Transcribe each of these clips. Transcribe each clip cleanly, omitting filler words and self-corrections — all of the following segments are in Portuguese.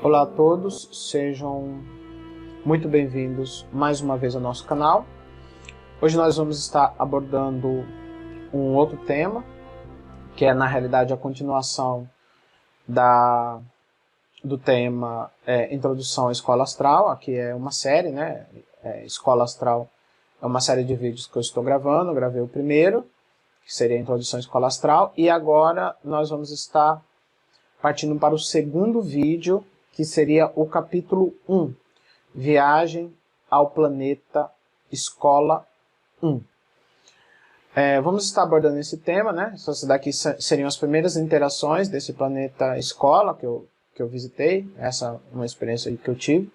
Olá a todos, sejam muito bem-vindos mais uma vez ao nosso canal. Hoje nós vamos estar abordando um outro tema, que é na realidade a continuação do tema Introdução à Escola Astral. Aqui é uma série, né? Escola Astral é uma série de vídeos que eu estou gravando. Eu gravei o primeiro, que seria a Introdução à Escola Astral, e agora nós vamos estar partindo para o segundo vídeo, que seria o capítulo 1, Viagem ao Planeta Escola 1. Vamos estar abordando esse tema, né? Essas daqui seriam as primeiras interações desse planeta Escola que eu visitei, essa é uma experiência que eu tive.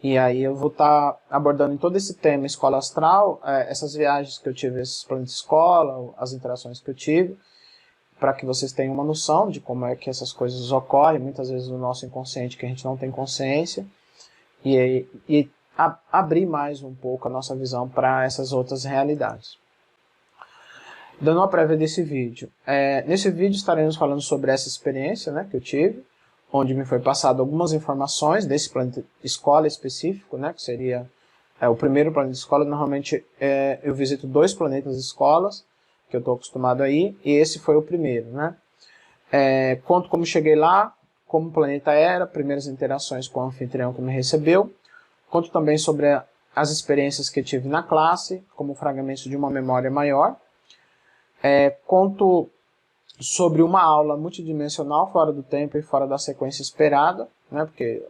E aí eu vou estar abordando em todo esse tema Escola Astral, essas viagens que eu tive, esses planetas Escola, as interações que eu tive, para que vocês tenham uma noção de como é que essas coisas ocorrem, muitas vezes no nosso inconsciente, que a gente não tem consciência, e abrir mais um pouco a nossa visão para essas outras realidades. Dando uma prévia desse vídeo, nesse vídeo estaremos falando sobre essa experiência, né, que eu tive, onde me foi passado algumas informações desse planeta Escola específico, né, que seria o primeiro planeta Escola. Normalmente eu visito 2 planetas Escolas, que eu estou acostumado aí, e esse foi o primeiro, né? Conto como cheguei lá, como o planeta era, primeiras interações com o anfitrião que me recebeu. Conto também sobre as experiências que eu tive na classe, como fragmentos de uma memória maior. Conto sobre uma aula multidimensional, fora do tempo e fora da sequência esperada, né? Porque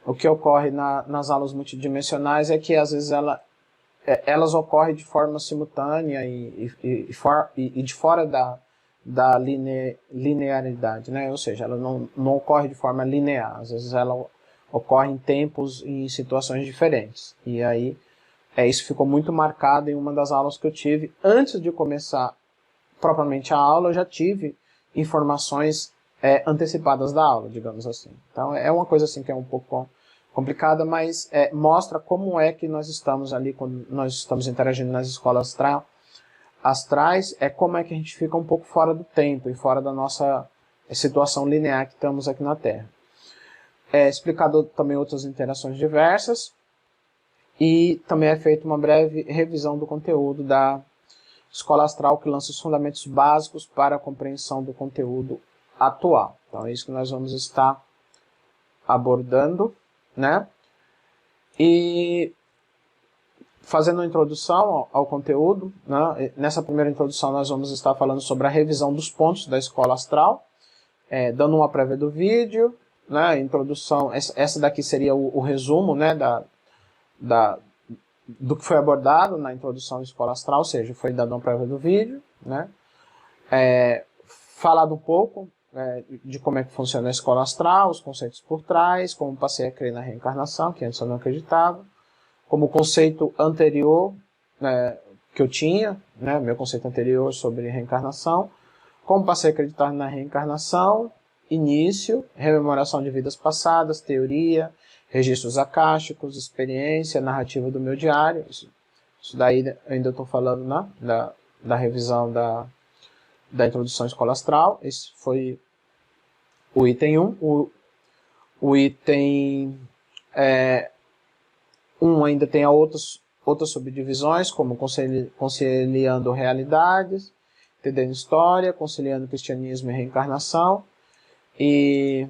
o que ocorre nas aulas multidimensionais é que às vezes elas ocorrem de forma simultânea e de fora da linearidade, né? Ou seja, ela não ocorre de forma linear, às vezes ela ocorre em tempos e em situações diferentes. E aí isso ficou muito marcado em uma das aulas que eu tive. Antes de começar propriamente a aula, eu já tive informações antecipadas da aula, digamos assim. Então é uma coisa assim que é um pouco complicada, mas mostra como é que nós estamos ali, quando nós estamos interagindo nas escolas astrais, como é que a gente fica um pouco fora do tempo e fora da nossa situação linear que estamos aqui na Terra. Explicado também outras interações diversas, e também é feita uma breve revisão do conteúdo da Escola Astral, que lança os fundamentos básicos para a compreensão do conteúdo atual. Então é isso que nós vamos estar abordando, né? E fazendo uma introdução ao conteúdo, né? Nessa primeira introdução nós vamos estar falando sobre a revisão dos pontos da Escola Astral, dando uma prévia do vídeo, né? Introdução, essa daqui seria o resumo, né? Do que foi abordado na introdução da Escola Astral, ou seja, foi dando uma prévia do vídeo, né? Falado um pouco de como é que funciona a Escola Astral, os conceitos por trás, como passei a crer na reencarnação, que antes eu não acreditava, como o conceito anterior que eu tinha, né, meu conceito anterior sobre reencarnação, como passei a acreditar na reencarnação, início, rememoração de vidas passadas, teoria, registros akáshicos, experiência, narrativa do meu diário. Isso daí eu ainda estou falando, né, da revisão da introdução à Escola Astral. Esse foi o item 1. O item 1 ainda tem outras subdivisões, como conciliando realidades, entendendo história, conciliando cristianismo e reencarnação. E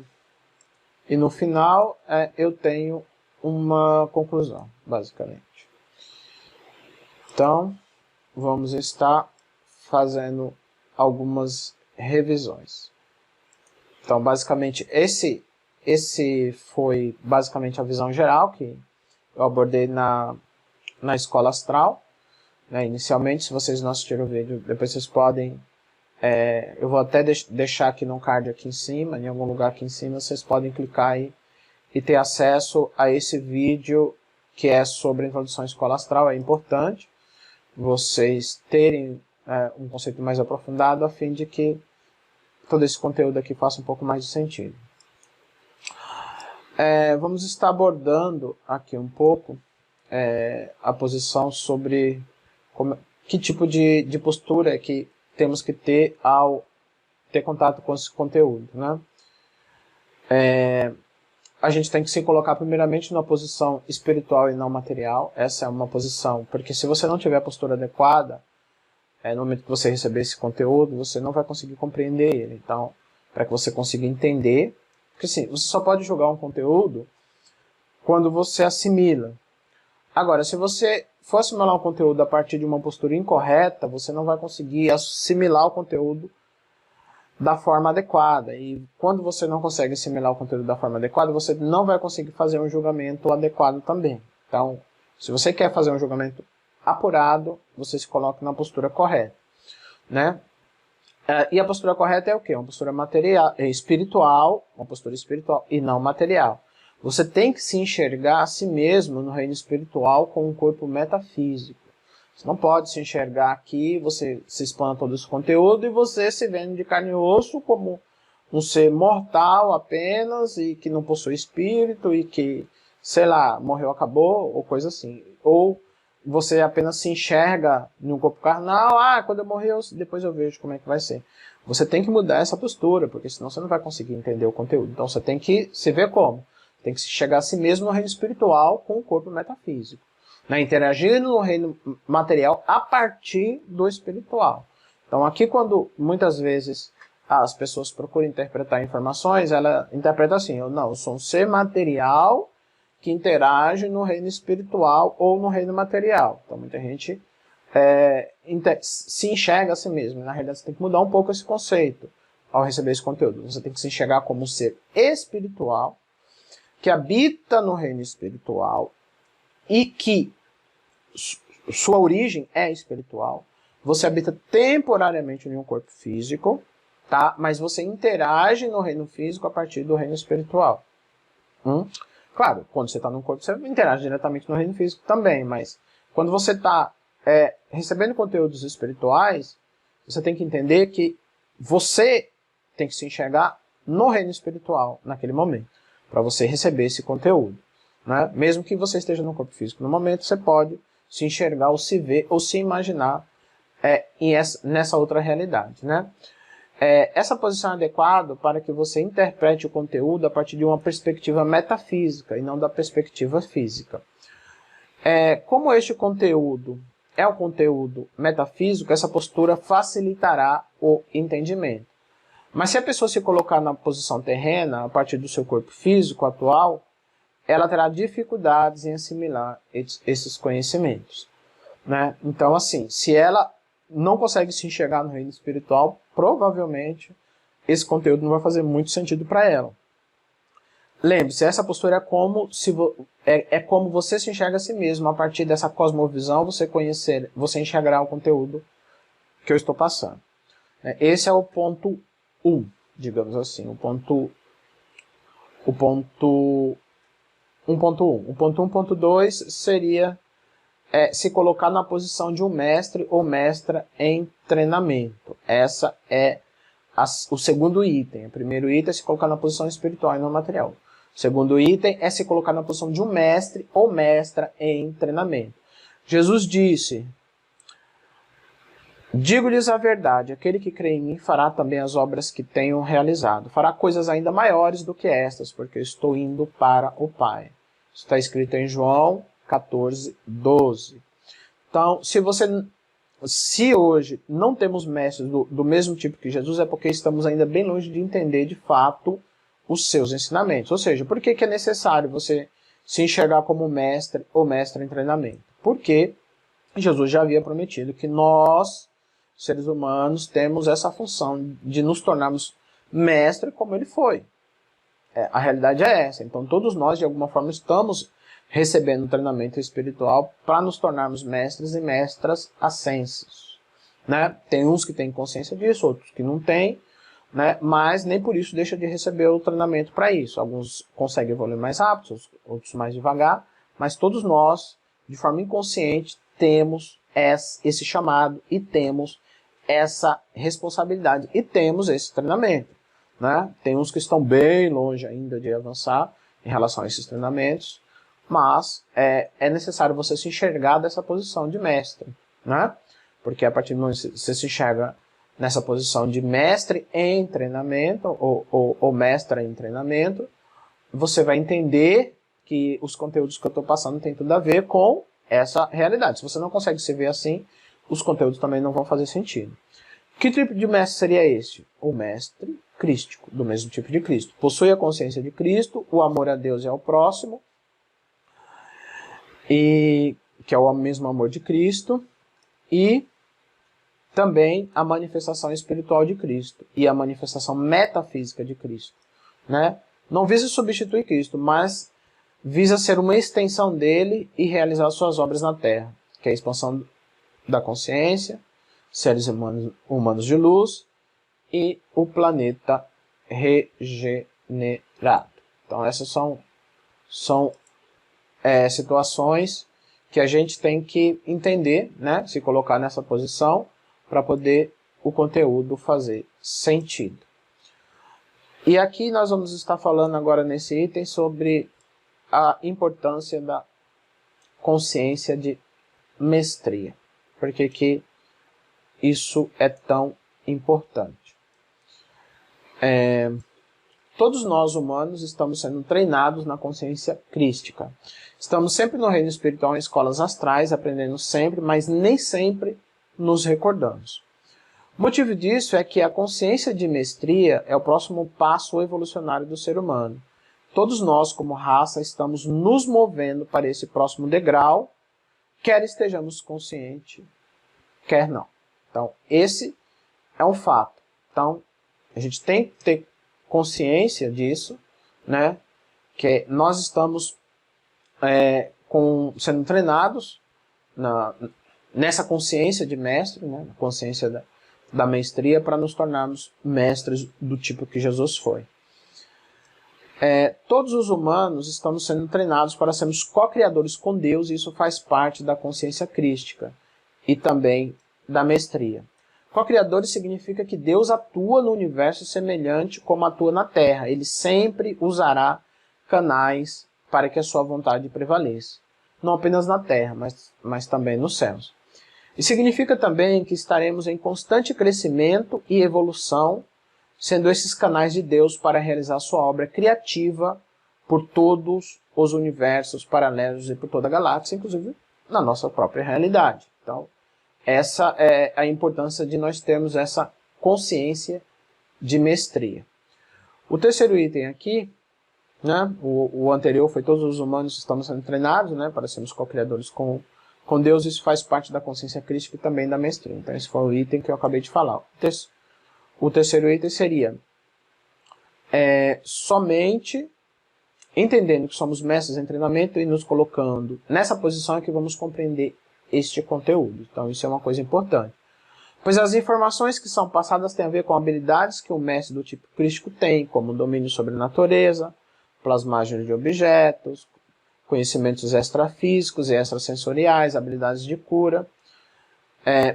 no final eu tenho uma conclusão, basicamente. Então, vamos estar fazendo algumas revisões. Então, basicamente, esse foi basicamente a visão geral que eu abordei na Escola Astral, né? Inicialmente, se vocês não assistiram o vídeo, depois vocês podem... eu vou até deixar aqui no card aqui em cima, em algum lugar aqui em cima, vocês podem clicar aí e ter acesso a esse vídeo que é sobre a introdução à Escola Astral. É importante vocês terem um conceito mais aprofundado, a fim de que todo esse conteúdo aqui faça um pouco mais de sentido. Vamos estar abordando aqui um pouco a posição sobre que tipo de postura que temos que ter ao ter contato com esse conteúdo, né? a gente tem que se colocar primeiramente numa posição espiritual e não material. Essa é uma posição, porque se você não tiver a postura adequada, no momento que você receber esse conteúdo, você não vai conseguir compreender ele. Então, para que você consiga entender, porque assim, você só pode julgar um conteúdo quando você assimila. Agora, se você for assimilar um conteúdo a partir de uma postura incorreta, você não vai conseguir assimilar o conteúdo da forma adequada. E quando você não consegue assimilar o conteúdo da forma adequada, você não vai conseguir fazer um julgamento adequado também. Então, se você quer fazer um julgamento apurado, você se coloca na postura correta, né? E a postura correta é o quê? Uma postura espiritual, uma postura espiritual e não material. Você tem que se enxergar a si mesmo no reino espiritual com um corpo metafísico. Você não pode se enxergar aqui, você se expõe a todo esse conteúdo e você se vendo de carne e osso como um ser mortal apenas e que não possui espírito e que, sei lá, morreu, acabou, ou coisa assim. Ou você apenas se enxerga em um corpo carnal, quando eu morrer, depois eu vejo como é que vai ser. Você tem que mudar essa postura, porque senão você não vai conseguir entender o conteúdo. Então você tem que se ver como? Tem que se chegar a si mesmo no reino espiritual com o corpo metafísico. Interagindo no reino material a partir do espiritual. Então aqui quando muitas vezes as pessoas procuram interpretar informações, ela interpreta assim, eu sou um ser material que interage no reino espiritual ou no reino material. Então muita gente se enxerga a si mesmo. Na realidade você tem que mudar um pouco esse conceito ao receber esse conteúdo. Você tem que se enxergar como um ser espiritual que habita no reino espiritual e que sua origem é espiritual. Você habita temporariamente em um corpo físico, tá? Mas você interage no reino físico a partir do reino espiritual. Claro, quando você está no corpo, você interage diretamente no reino físico também, mas quando você está recebendo conteúdos espirituais, você tem que entender que você tem que se enxergar no reino espiritual naquele momento, para você receber esse conteúdo, né? Mesmo que você esteja no corpo físico no momento, você pode se enxergar ou se ver ou se imaginar nessa outra realidade, né? Essa posição é adequada para que você interprete o conteúdo a partir de uma perspectiva metafísica e não da perspectiva física. Como este conteúdo é um conteúdo metafísico, essa postura facilitará o entendimento. Mas se a pessoa se colocar na posição terrena, a partir do seu corpo físico atual, ela terá dificuldades em assimilar esses conhecimentos, né? Então, assim, se ela não consegue se enxergar no reino espiritual, provavelmente esse conteúdo não vai fazer muito sentido para ela. Lembre-se, essa postura é como você se enxerga a si mesmo. A partir dessa cosmovisão, você enxergará o conteúdo que eu estou passando. Esse é o ponto 1, digamos assim, o ponto 1.1. O ponto 1.2 seria se colocar na posição de um mestre ou mestra em treinamento. Essa é o segundo item. O primeiro item é se colocar na posição espiritual e não material. O segundo item é se colocar na posição de um mestre ou mestra em treinamento. Jesus disse: digo-lhes a verdade, aquele que crê em mim fará também as obras que tenho realizado. Fará coisas ainda maiores do que estas, porque eu estou indo para o Pai. Isso está escrito em João 14, 12. Então, se hoje não temos mestres do mesmo tipo que Jesus, é porque estamos ainda bem longe de entender de fato os seus ensinamentos. Ou seja, por que é necessário você se enxergar como mestre ou mestra em treinamento? Porque Jesus já havia prometido que nós, seres humanos, temos essa função de nos tornarmos mestre como ele foi. A realidade é essa. Então todos nós, de alguma forma, estamos recebendo um treinamento espiritual para nos tornarmos mestres e mestras ascensos, né? Tem uns que têm consciência disso, outros que não têm, né? Mas nem por isso deixa de receber o treinamento para isso. Alguns conseguem evoluir mais rápido, outros mais devagar, mas todos nós, de forma inconsciente, temos esse chamado e temos essa responsabilidade e temos esse treinamento, né? Tem uns que estão bem longe ainda de avançar em relação a esses treinamentos, mas é necessário você se enxergar dessa posição de mestre, né? Porque a partir do momento que você se enxerga nessa posição de mestre em treinamento ou mestra em treinamento, você vai entender que os conteúdos que eu estou passando tem tudo a ver com essa realidade. Se você não consegue se ver assim, os conteúdos também não vão fazer sentido. Que tipo de mestre seria este? O mestre crístico, do mesmo tipo de Cristo. Possui a consciência de Cristo, o amor a Deus e ao próximo, e que é o mesmo amor de Cristo, e também a manifestação espiritual de Cristo e a manifestação metafísica de Cristo, né? Não visa substituir Cristo, mas visa ser uma extensão dele e realizar suas obras na Terra, que é a expansão da consciência, seres humanos de luz e o planeta regenerado. Então essas são situações que a gente tem que entender, né? Se colocar nessa posição para poder o conteúdo fazer sentido. E aqui nós vamos estar falando agora nesse item sobre a importância da consciência de mestria. Por que isso é tão importante? Todos nós humanos estamos sendo treinados na consciência crística. Estamos sempre no reino espiritual, em escolas astrais, aprendendo sempre, mas nem sempre nos recordamos. O motivo disso é que a consciência de mestria é o próximo passo evolucionário do ser humano. Todos nós, como raça, estamos nos movendo para esse próximo degrau, quer estejamos conscientes, quer não. Então, esse é um fato. Então, a gente tem que ter consciência disso, né? Que nós estamos sendo treinados nessa consciência de mestre, né? Consciência da mestria, para nos tornarmos mestres do tipo que Jesus foi. Todos os humanos estamos sendo treinados para sermos co-criadores com Deus, e isso faz parte da consciência crística e também da mestria. Co-criadores significa que Deus atua no universo semelhante como atua na Terra. Ele sempre usará canais para que a sua vontade prevaleça. Não apenas na Terra, mas também nos céus. E significa também que estaremos em constante crescimento e evolução, sendo esses canais de Deus para realizar sua obra criativa por todos os universos paralelos e por toda a galáxia, inclusive na nossa própria realidade. Então, essa é a importância de nós termos essa consciência de mestria. O terceiro item aqui, né, o anterior foi todos os humanos estamos sendo treinados, né, para sermos co-criadores com Deus. Isso faz parte da consciência crística e também da mestria. Então esse foi o item que eu acabei de falar. O terceiro item seria somente entendendo que somos mestres em treinamento e nos colocando nessa posição é que vamos compreender este conteúdo. Então isso é uma coisa importante. Pois as informações que são passadas têm a ver com habilidades que o mestre do tipo crístico tem, como domínio sobre a natureza, plasmagem de objetos, conhecimentos extrafísicos e extrasensoriais, habilidades de cura,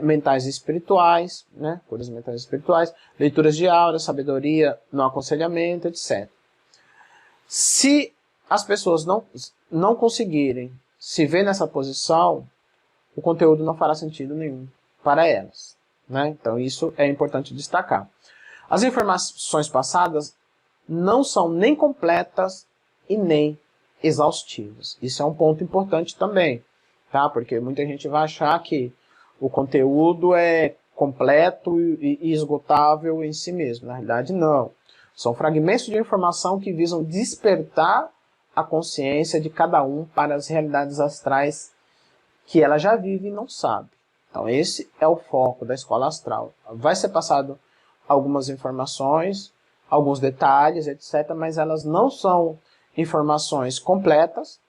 mentais e espirituais, né? Curas mentais e espirituais, leituras de aura, sabedoria no aconselhamento, etc. Se as pessoas não conseguirem se ver nessa posição, o conteúdo não fará sentido nenhum para elas, né? Então isso é importante destacar. As informações passadas não são nem completas e nem exaustivas. Isso é um ponto importante também, tá? Porque muita gente vai achar que o conteúdo é completo e esgotável em si mesmo. Na realidade, não. São fragmentos de informação que visam despertar a consciência de cada um para as realidades astrais que ela já vive e não sabe. Então esse é o foco da escola astral. Vai ser passado algumas informações, alguns detalhes, etc., mas elas não são informações completas,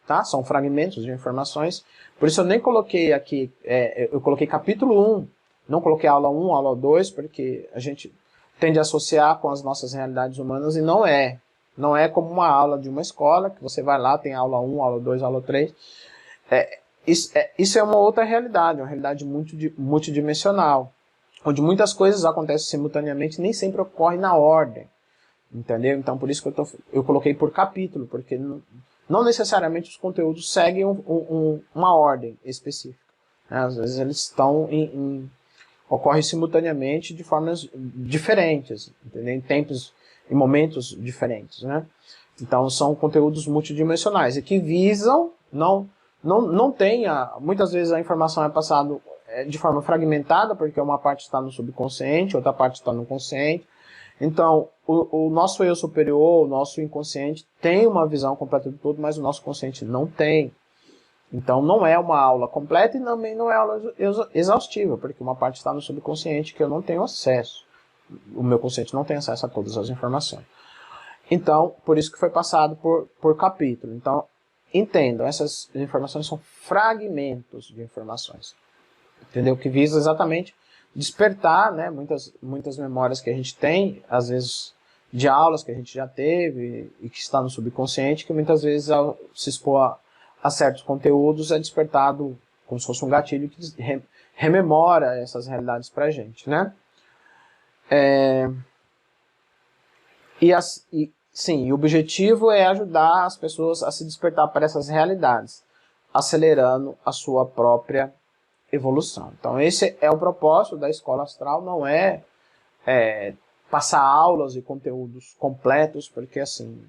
tá? São fragmentos de informações. Por isso eu nem coloquei aqui, eu coloquei capítulo 1, não coloquei aula 1, aula 2, porque a gente tende a associar com as nossas realidades humanas e não é. Não é como uma aula de uma escola, que você vai lá, tem aula 1, aula 2, aula 3. Isso é uma outra realidade, uma realidade multidimensional, onde muitas coisas acontecem simultaneamente e nem sempre ocorrem na ordem. Entendeu? Então por isso que eu coloquei por capítulo, porque não necessariamente os conteúdos seguem uma ordem específica. Né? Às vezes eles estão ocorrem simultaneamente de formas diferentes, entendeu? Em tempos e momentos diferentes. Né? Então são conteúdos multidimensionais e que visam, não tem, muitas vezes a informação é passada de forma fragmentada, porque uma parte está no subconsciente, outra parte está no consciente. Então o nosso eu superior, o nosso inconsciente tem uma visão completa de tudo, mas o nosso consciente não tem. Então não é uma aula completa e também não é aula exaustiva, porque uma parte está no subconsciente que eu não tenho acesso. O meu consciente não tem acesso a todas as informações. Então, por isso que foi passado por capítulo. Então, entendam, essas informações são fragmentos de informações. Entendeu? Que visa exatamente despertar, né, muitas memórias que a gente tem, às vezes de aulas que a gente já teve e que está no subconsciente, que muitas vezes ao se expor a certos conteúdos é despertado como se fosse um gatilho que rememora essas realidades pra gente, né? Sim, o objetivo é ajudar as pessoas a se despertar para essas realidades, acelerando a sua própria evolução. Então esse é o propósito da Escola Astral, não é passar aulas e conteúdos completos, porque assim,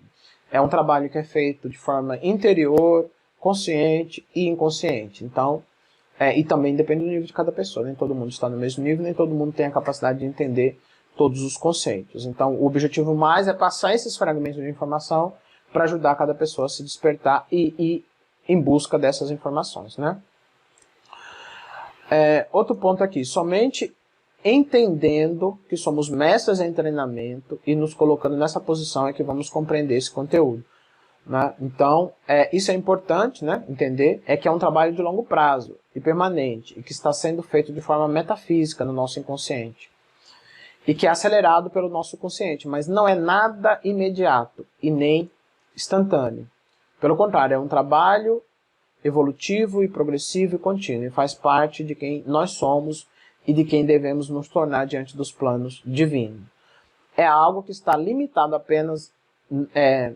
é um trabalho que é feito de forma interior, consciente e inconsciente. Então, e também depende do nível de cada pessoa, nem todo mundo está no mesmo nível, nem todo mundo tem a capacidade de entender todos os conceitos. Então, o objetivo mais é passar esses fragmentos de informação para ajudar cada pessoa a se despertar e ir em busca dessas informações, né? Outro ponto aqui, somente entendendo que somos mestres em treinamento e nos colocando nessa posição é que vamos compreender esse conteúdo, né? Então, isso é importante, né? Entender, que é um trabalho de longo prazo e permanente, e que está sendo feito de forma metafísica no nosso inconsciente, e que é acelerado pelo nosso consciente, mas não é nada imediato e nem instantâneo. Pelo contrário, é um trabalho evolutivo e progressivo e contínuo, e faz parte de quem nós somos e de quem devemos nos tornar diante dos planos divinos. É algo que está limitado apenas,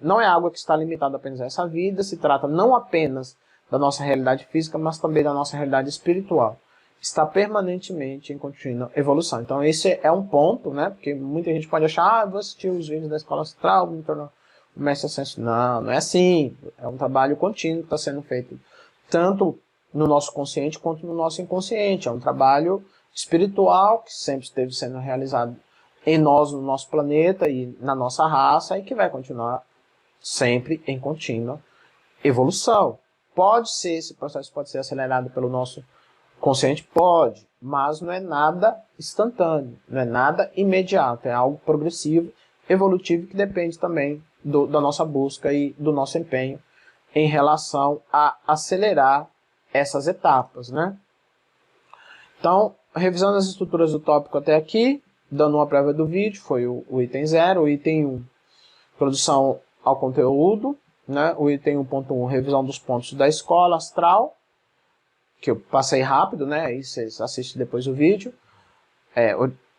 não é algo que está limitado apenas a essa vida, se trata não apenas da nossa realidade física, mas também da nossa realidade espiritual. Está permanentemente em contínua evolução. Então esse é um ponto, né? Porque muita gente pode achar, vou assistir os vídeos da Escola Astral, me tornar um mestre ascenso. Não, não é assim. É um trabalho contínuo que está sendo feito tanto no nosso consciente quanto no nosso inconsciente. É um trabalho espiritual que sempre esteve sendo realizado em nós, no nosso planeta e na nossa raça, e que vai continuar sempre em contínua evolução. Esse processo pode ser acelerado pelo nosso consciente? Pode, mas não é nada instantâneo, não é nada imediato, é algo progressivo, evolutivo, que depende também da nossa busca e do nosso empenho em relação a acelerar essas etapas, né? Então, revisando as estruturas do tópico até aqui, dando uma prévia do vídeo, foi o item 0, o item 1, introdução ao conteúdo, né? O item 1.1, revisão dos pontos da Escola Astral, que eu passei rápido, né? Aí vocês assistem depois o vídeo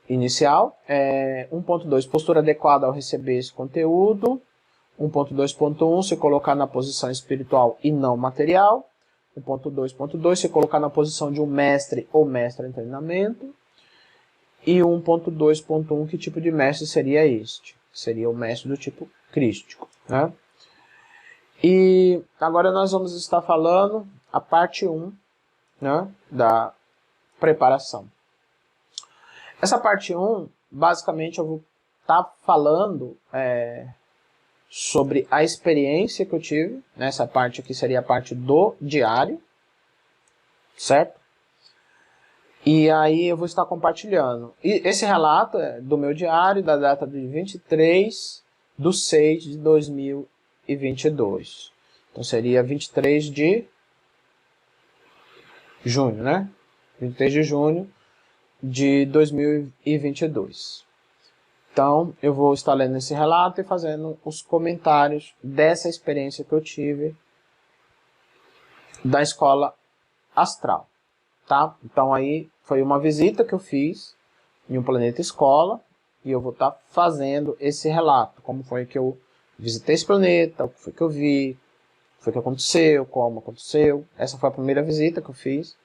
inicial. 1.2, postura adequada ao receber esse conteúdo. 1.2.1, se colocar na posição espiritual e não material. 1.2.2, se colocar na posição de um mestre ou mestra em treinamento. E 1.2.1, que tipo de mestre seria este? Seria o mestre do tipo crístico, né? E agora nós vamos estar falando a parte 1, né, da preparação. Essa parte 1, basicamente eu vou estar falando sobre a experiência que eu tive. Nessa parte aqui seria a parte do diário, certo? E aí eu vou estar compartilhando. E esse relato é do meu diário, da data de 23/6/2022. Então seria 23 de junho, né? 23 de junho de 2022. Então, eu vou estar lendo esse relato e fazendo os comentários dessa experiência que eu tive da Escola Astral, tá? Então, aí foi uma visita que eu fiz em um planeta escola e eu vou estar fazendo esse relato. Como foi que eu visitei esse planeta, o que foi que eu vi, o que foi que aconteceu, como aconteceu. Essa foi a primeira visita que eu fiz.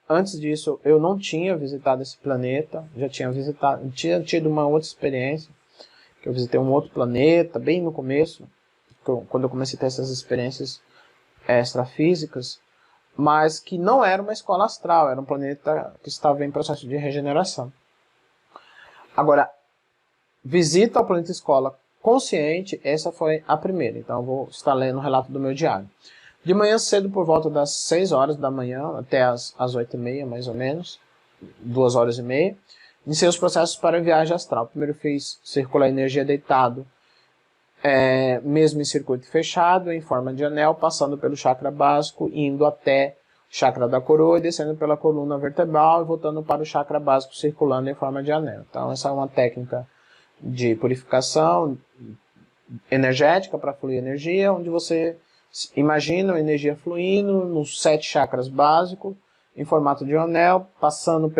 Antes disso, eu não tinha visitado esse planeta, já tinha visitado, tinha tido uma outra experiência que eu visitei um outro planeta, bem no começo, quando eu comecei a ter essas experiências extrafísicas, mas que não era uma escola astral, era um planeta que estava em processo de regeneração. Agora, visita ao planeta escola consciente, essa foi a primeira. Então eu vou estar lendo o relato do meu diário. De manhã cedo, por volta das 6 horas da manhã, até as 8h30, mais ou menos, 2 horas e meia, iniciei os processos para a viagem astral. Primeiro fiz circular energia deitado, mesmo em circuito fechado, em forma de anel, passando pelo chakra básico, indo até o chakra da coroa, e descendo pela coluna vertebral e voltando para o chakra básico, circulando em forma de anel. Então essa é uma técnica de purificação energética para fluir energia, onde você imagina a energia fluindo nos 7 chakras básicos, em formato de um anel, passando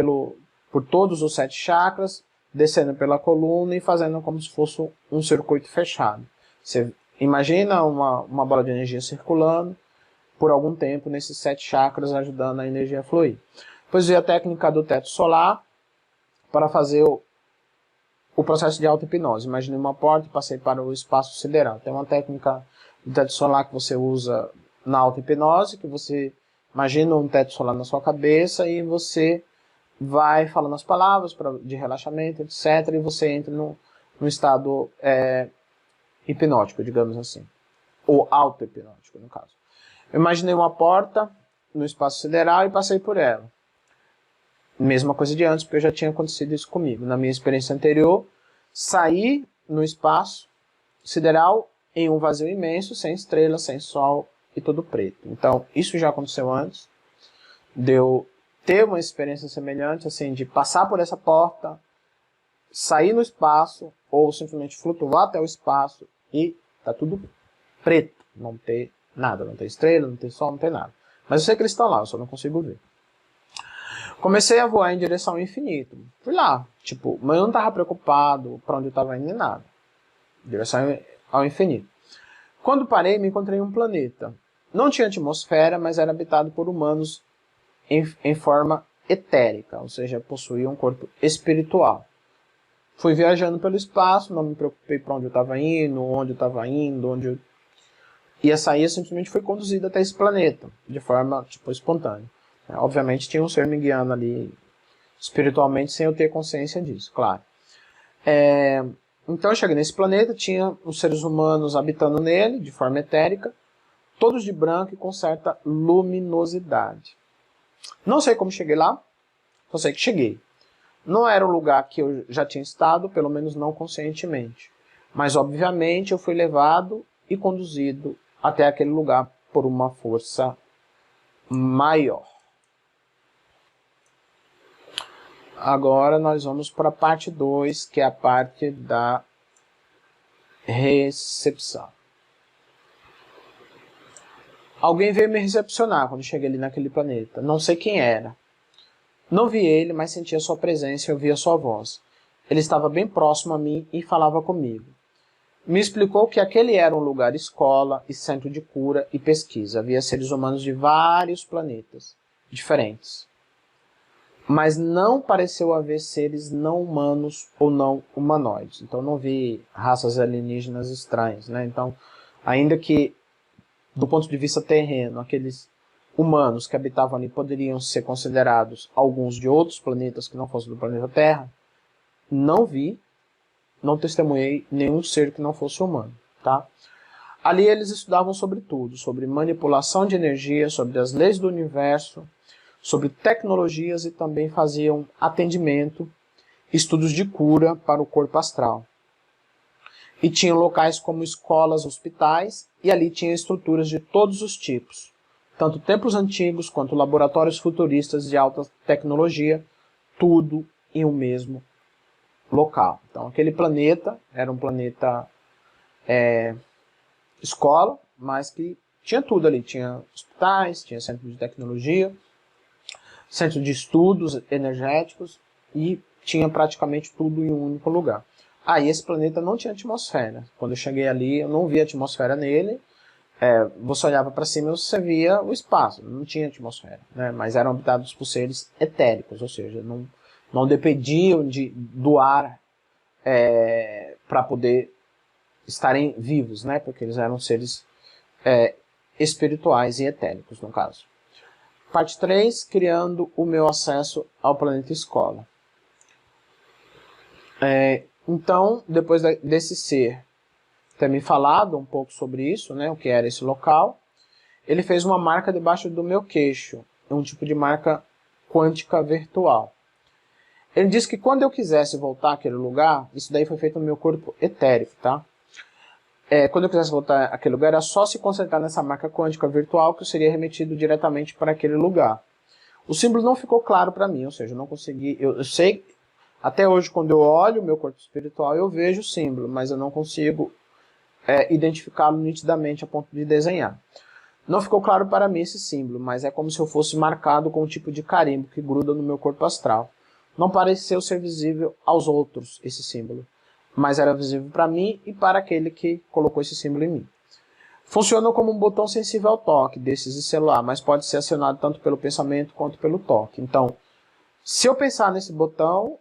por todos os 7 chakras, descendo pela coluna e fazendo como se fosse um circuito fechado. Você imagina uma bola de energia circulando por algum tempo nesses 7 chakras, ajudando a energia a fluir. Depois veio a técnica do teto solar para fazer o processo de auto-hipnose. Imaginei uma porta e passei para o espaço sideral. Tem uma técnica do teto solar que você usa na auto-hipnose, que você imagina um teto solar na sua cabeça e você vai falando as palavras de relaxamento, etc. E você entra no estado hipnótico, digamos assim. Ou auto-hipnótico, no caso. Eu imaginei uma porta no espaço sideral e passei por ela. Mesma coisa de antes, porque já tinha acontecido isso comigo. Na minha experiência anterior, saí no espaço sideral em um vazio imenso, sem estrelas, sem sol e tudo preto. Então, isso já aconteceu antes. Deu ter uma experiência semelhante, assim, de passar por essa porta, sair no espaço, ou simplesmente flutuar até o espaço e tá tudo preto. Não tem nada, não tem estrela, não tem sol, não tem nada. Mas eu sei que eles estão lá, eu só não consigo ver. Comecei a voar em direção ao infinito. Fui lá, mas eu não estava preocupado para onde eu estava indo nem nada. Em direção ao infinito. Quando parei, me encontrei em um planeta. Não tinha atmosfera, mas era habitado por humanos em forma etérica, ou seja, possuía um corpo espiritual. Fui viajando pelo espaço, não me preocupei para onde eu estava indo, onde eu ia sair, eu simplesmente fui conduzido até esse planeta, de forma espontânea. Obviamente tinha um ser me guiando ali espiritualmente sem eu ter consciência disso, claro. Então eu cheguei nesse planeta, tinha os seres humanos habitando nele, de forma etérica, todos de branco e com certa luminosidade. Não sei como cheguei lá, só sei que cheguei. Não era um lugar que eu já tinha estado, pelo menos não conscientemente. Mas obviamente eu fui levado e conduzido até aquele lugar por uma força maior. Agora nós vamos para a parte 2, que é a parte da recepção. Alguém veio me recepcionar quando cheguei ali naquele planeta. Não sei quem era. Não vi ele, mas senti a sua presença e ouvi a sua voz. Ele estava bem próximo a mim e falava comigo. Me explicou que aquele era um lugar escola e centro de cura e pesquisa. Havia seres humanos de vários planetas diferentes. Mas não pareceu haver seres não humanos ou não humanoides. Então não vi raças alienígenas estranhas, né? Então, ainda que do ponto de vista terreno, aqueles humanos que habitavam ali poderiam ser considerados alguns de outros planetas que não fossem do planeta Terra, não testemunhei nenhum ser que não fosse humano, tá? Ali eles estudavam sobre tudo, sobre manipulação de energia, sobre as leis do universo, sobre tecnologias e também faziam atendimento, estudos de cura para o corpo astral. E tinham locais como escolas, hospitais, e ali tinha estruturas de todos os tipos, tanto templos antigos quanto laboratórios futuristas de alta tecnologia, tudo em um mesmo local. Então aquele planeta era um planeta escola, mas que tinha tudo ali, tinha hospitais, tinha centro de tecnologia, centro de estudos energéticos e tinha praticamente tudo em um único lugar. E esse planeta não tinha atmosfera. Quando eu cheguei ali, eu não via atmosfera nele. Você olhava para cima e você via o espaço, não tinha atmosfera, né? Mas eram habitados por seres etéricos, ou seja, não dependiam do ar para poder estarem vivos, né? Porque eles eram seres espirituais e etéricos, no caso. Parte 3, criando o meu acesso ao planeta escola. Então, depois desse ser ter me falado um pouco sobre isso, né, o que era esse local, ele fez uma marca debaixo do meu queixo, um tipo de marca quântica virtual. Ele disse que quando eu quisesse voltar àquele lugar, isso daí foi feito no meu corpo etérico, tá? Quando eu quisesse voltar àquele lugar, era só se concentrar nessa marca quântica virtual que eu seria remetido diretamente para aquele lugar. O símbolo não ficou claro para mim, ou seja, eu não consegui... Eu sei, até hoje, quando eu olho o meu corpo espiritual, eu vejo o símbolo, mas eu não consigo identificá-lo nitidamente a ponto de desenhar. Não ficou claro para mim esse símbolo, mas é como se eu fosse marcado com um tipo de carimbo que gruda no meu corpo astral. Não pareceu ser visível aos outros esse símbolo, mas era visível para mim e para aquele que colocou esse símbolo em mim. Funciona como um botão sensível ao toque desses de celular, mas pode ser acionado tanto pelo pensamento quanto pelo toque. Então, se eu pensar nesse botão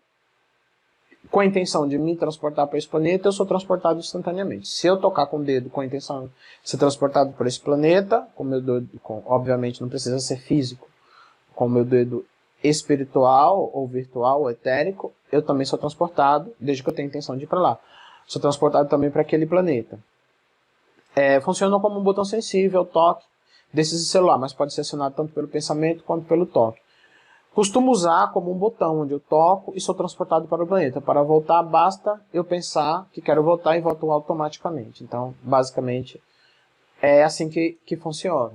com a intenção de me transportar para esse planeta, eu sou transportado instantaneamente. Se eu tocar com o dedo com a intenção de ser transportado para esse planeta, com meu dedo, obviamente não precisa ser físico, com o meu dedo espiritual ou virtual ou etérico, eu também sou transportado, desde que eu tenha intenção de ir para lá. Sou transportado também para aquele planeta. Funciona como um botão sensível ao toque desses de celular, mas pode ser acionado tanto pelo pensamento quanto pelo toque. Costumo usar como um botão onde eu toco e sou transportado para o planeta. Para voltar, basta eu pensar que quero voltar e volto automaticamente. Então, basicamente, é assim que funciona.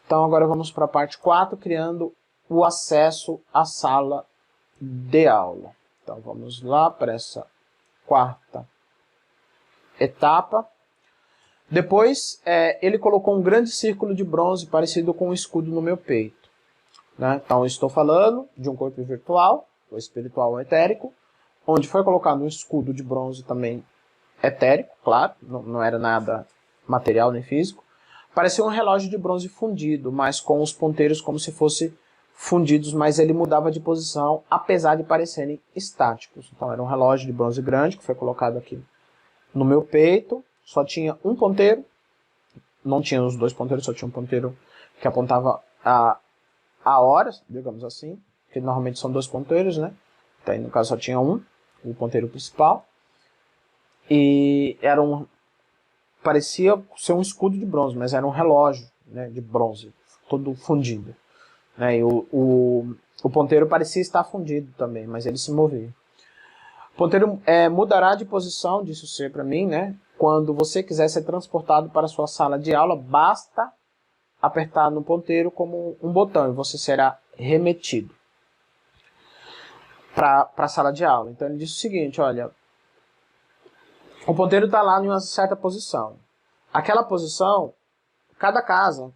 Então, agora vamos para a parte 4, criando o acesso à sala de aula. Então, vamos lá para essa quarta etapa. Depois, ele colocou um grande círculo de bronze parecido com um escudo no meu peito. Né? Então, eu estou falando de um corpo virtual, ou espiritual ou etérico, onde foi colocado um escudo de bronze também etérico, claro, não era nada material nem físico. Parecia um relógio de bronze fundido, mas com os ponteiros como se fossem fundidos, mas ele mudava de posição, apesar de parecerem estáticos. Então, era um relógio de bronze grande, que foi colocado aqui no meu peito, só tinha um ponteiro, não tinha os dois ponteiros, só tinha um ponteiro que apontava a horas, digamos assim, que normalmente são dois ponteiros, né? Então, no caso só tinha um, o ponteiro principal. E parecia ser um escudo de bronze, mas era um relógio, né, de bronze, todo fundido. Né? E o ponteiro parecia estar fundido também, mas ele se movia. O ponteiro mudará de posição, disse o ser para mim, né? Quando você quiser ser transportado para a sua sala de aula, basta apertar no ponteiro como um botão e você será remetido para a sala de aula. Então ele disse o seguinte, olha, o ponteiro está lá em uma certa posição. Aquela posição, cada casa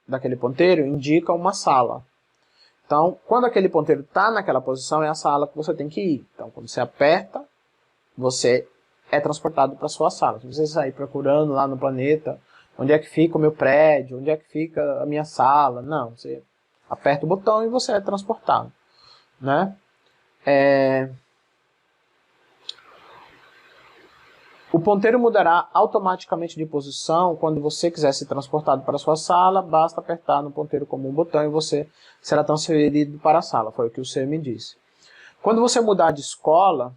daquele ponteiro indica uma sala. Então, quando aquele ponteiro está naquela posição, é a sala que você tem que ir. Então, quando você aperta, você é transportado para a sua sala. Se você sair procurando lá no planeta, onde é que fica o meu prédio, onde é que fica a minha sala, não, você aperta o botão e você é transportado. Né? O ponteiro mudará automaticamente de posição quando você quiser ser transportado para a sua sala, basta apertar no ponteiro como um botão e você será transferido para a sala, foi o que o ser me disse. Quando você mudar de escola,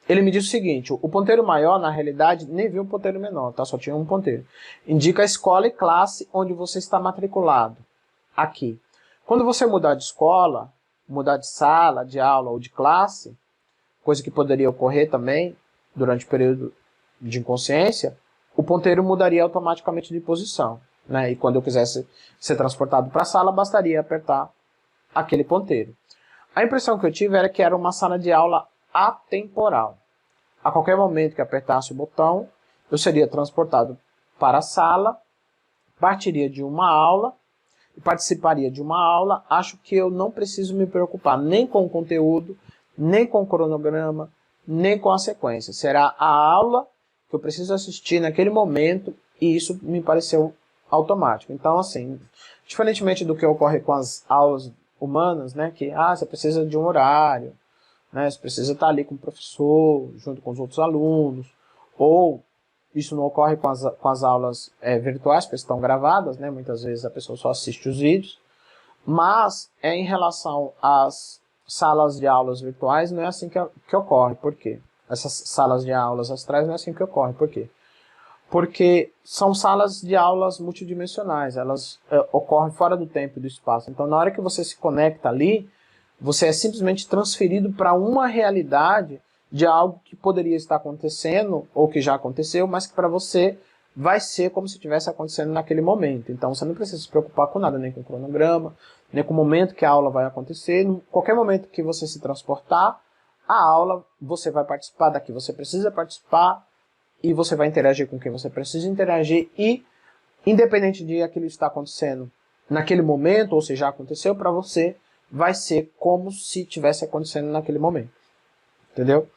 ele me disse o seguinte, o ponteiro maior, na realidade, nem viu um ponteiro menor, tá? Só tinha um ponteiro. Indica a escola e classe onde você está matriculado, aqui. Quando você mudar de escola, mudar de sala, de aula ou de classe, coisa que poderia ocorrer também durante o período de inconsciência, o ponteiro mudaria automaticamente de posição. Né? E quando eu quisesse ser transportado para a sala, bastaria apertar aquele ponteiro. A impressão que eu tive era que era uma sala de aula atemporal. A qualquer momento que apertasse o botão, eu seria transportado para a sala, partiria de uma aula, e participaria de uma aula. Acho que eu não preciso me preocupar nem com o conteúdo, nem com o cronograma, nem com a sequência. Será a aula que eu preciso assistir naquele momento e isso me pareceu automático. Então, assim, diferentemente do que ocorre com as aulas humanas, né, que você precisa de um horário, né? Você precisa estar ali com o professor, junto com os outros alunos, ou isso não ocorre com as aulas virtuais, porque estão gravadas, né? Muitas vezes a pessoa só assiste os vídeos, mas em relação às salas de aulas virtuais, não é assim que ocorre. Por quê? Essas salas de aulas astrais não é assim que ocorre. Por quê? Porque são salas de aulas multidimensionais, elas ocorrem fora do tempo e do espaço. Então, na hora que você se conecta ali, você é simplesmente transferido para uma realidade de algo que poderia estar acontecendo, ou que já aconteceu, mas que para você vai ser como se estivesse acontecendo naquele momento. Então, você não precisa se preocupar com nada, nem com o cronograma, nem com o momento que a aula vai acontecer. Em qualquer momento que você se transportar, a aula, você vai participar da que você precisa participar, e você vai interagir com quem você precisa interagir, e independente de aquilo estar acontecendo naquele momento, ou se já aconteceu, para você vai ser como se tivesse acontecendo naquele momento. Entendeu?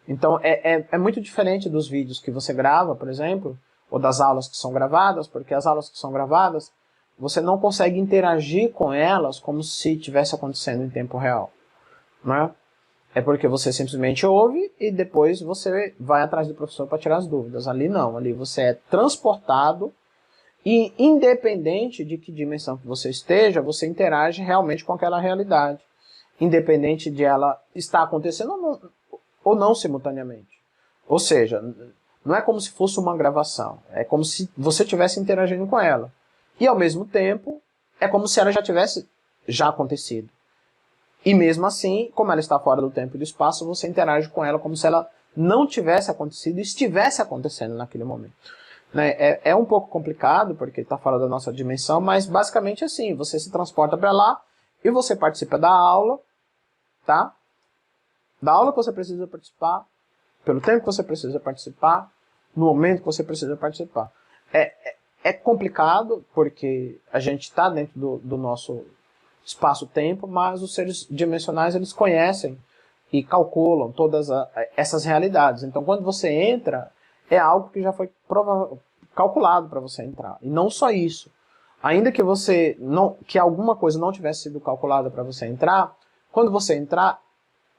Então é muito diferente dos vídeos que você grava, por exemplo, ou das aulas que são gravadas, porque as aulas que são gravadas, você não consegue interagir com elas como se tivesse acontecendo em tempo real. Não é? É porque você simplesmente ouve e depois você vai atrás do professor para tirar as dúvidas. Ali não, ali você é transportado e independente de que dimensão que você esteja, você interage realmente com aquela realidade. Independente de ela estar acontecendo ou não simultaneamente. Ou seja, não é como se fosse uma gravação, é como se você estivesse interagindo com ela. E ao mesmo tempo, é como se ela já tivesse acontecido. E mesmo assim, como ela está fora do tempo e do espaço, você interage com ela como se ela não tivesse acontecido e estivesse acontecendo naquele momento. Né? É um pouco complicado, porque está fora da nossa dimensão, mas basicamente assim, você se transporta para lá e você participa da aula, tá? Da aula que você precisa participar, pelo tempo que você precisa participar, no momento que você precisa participar. É complicado, porque a gente está dentro do nosso espaço-tempo, mas os seres dimensionais, eles conhecem e calculam todas essas realidades. Então, quando você entra, é algo que já foi calculado para você entrar. E não só isso. Ainda que que alguma coisa não tivesse sido calculada para você entrar, quando você entrar,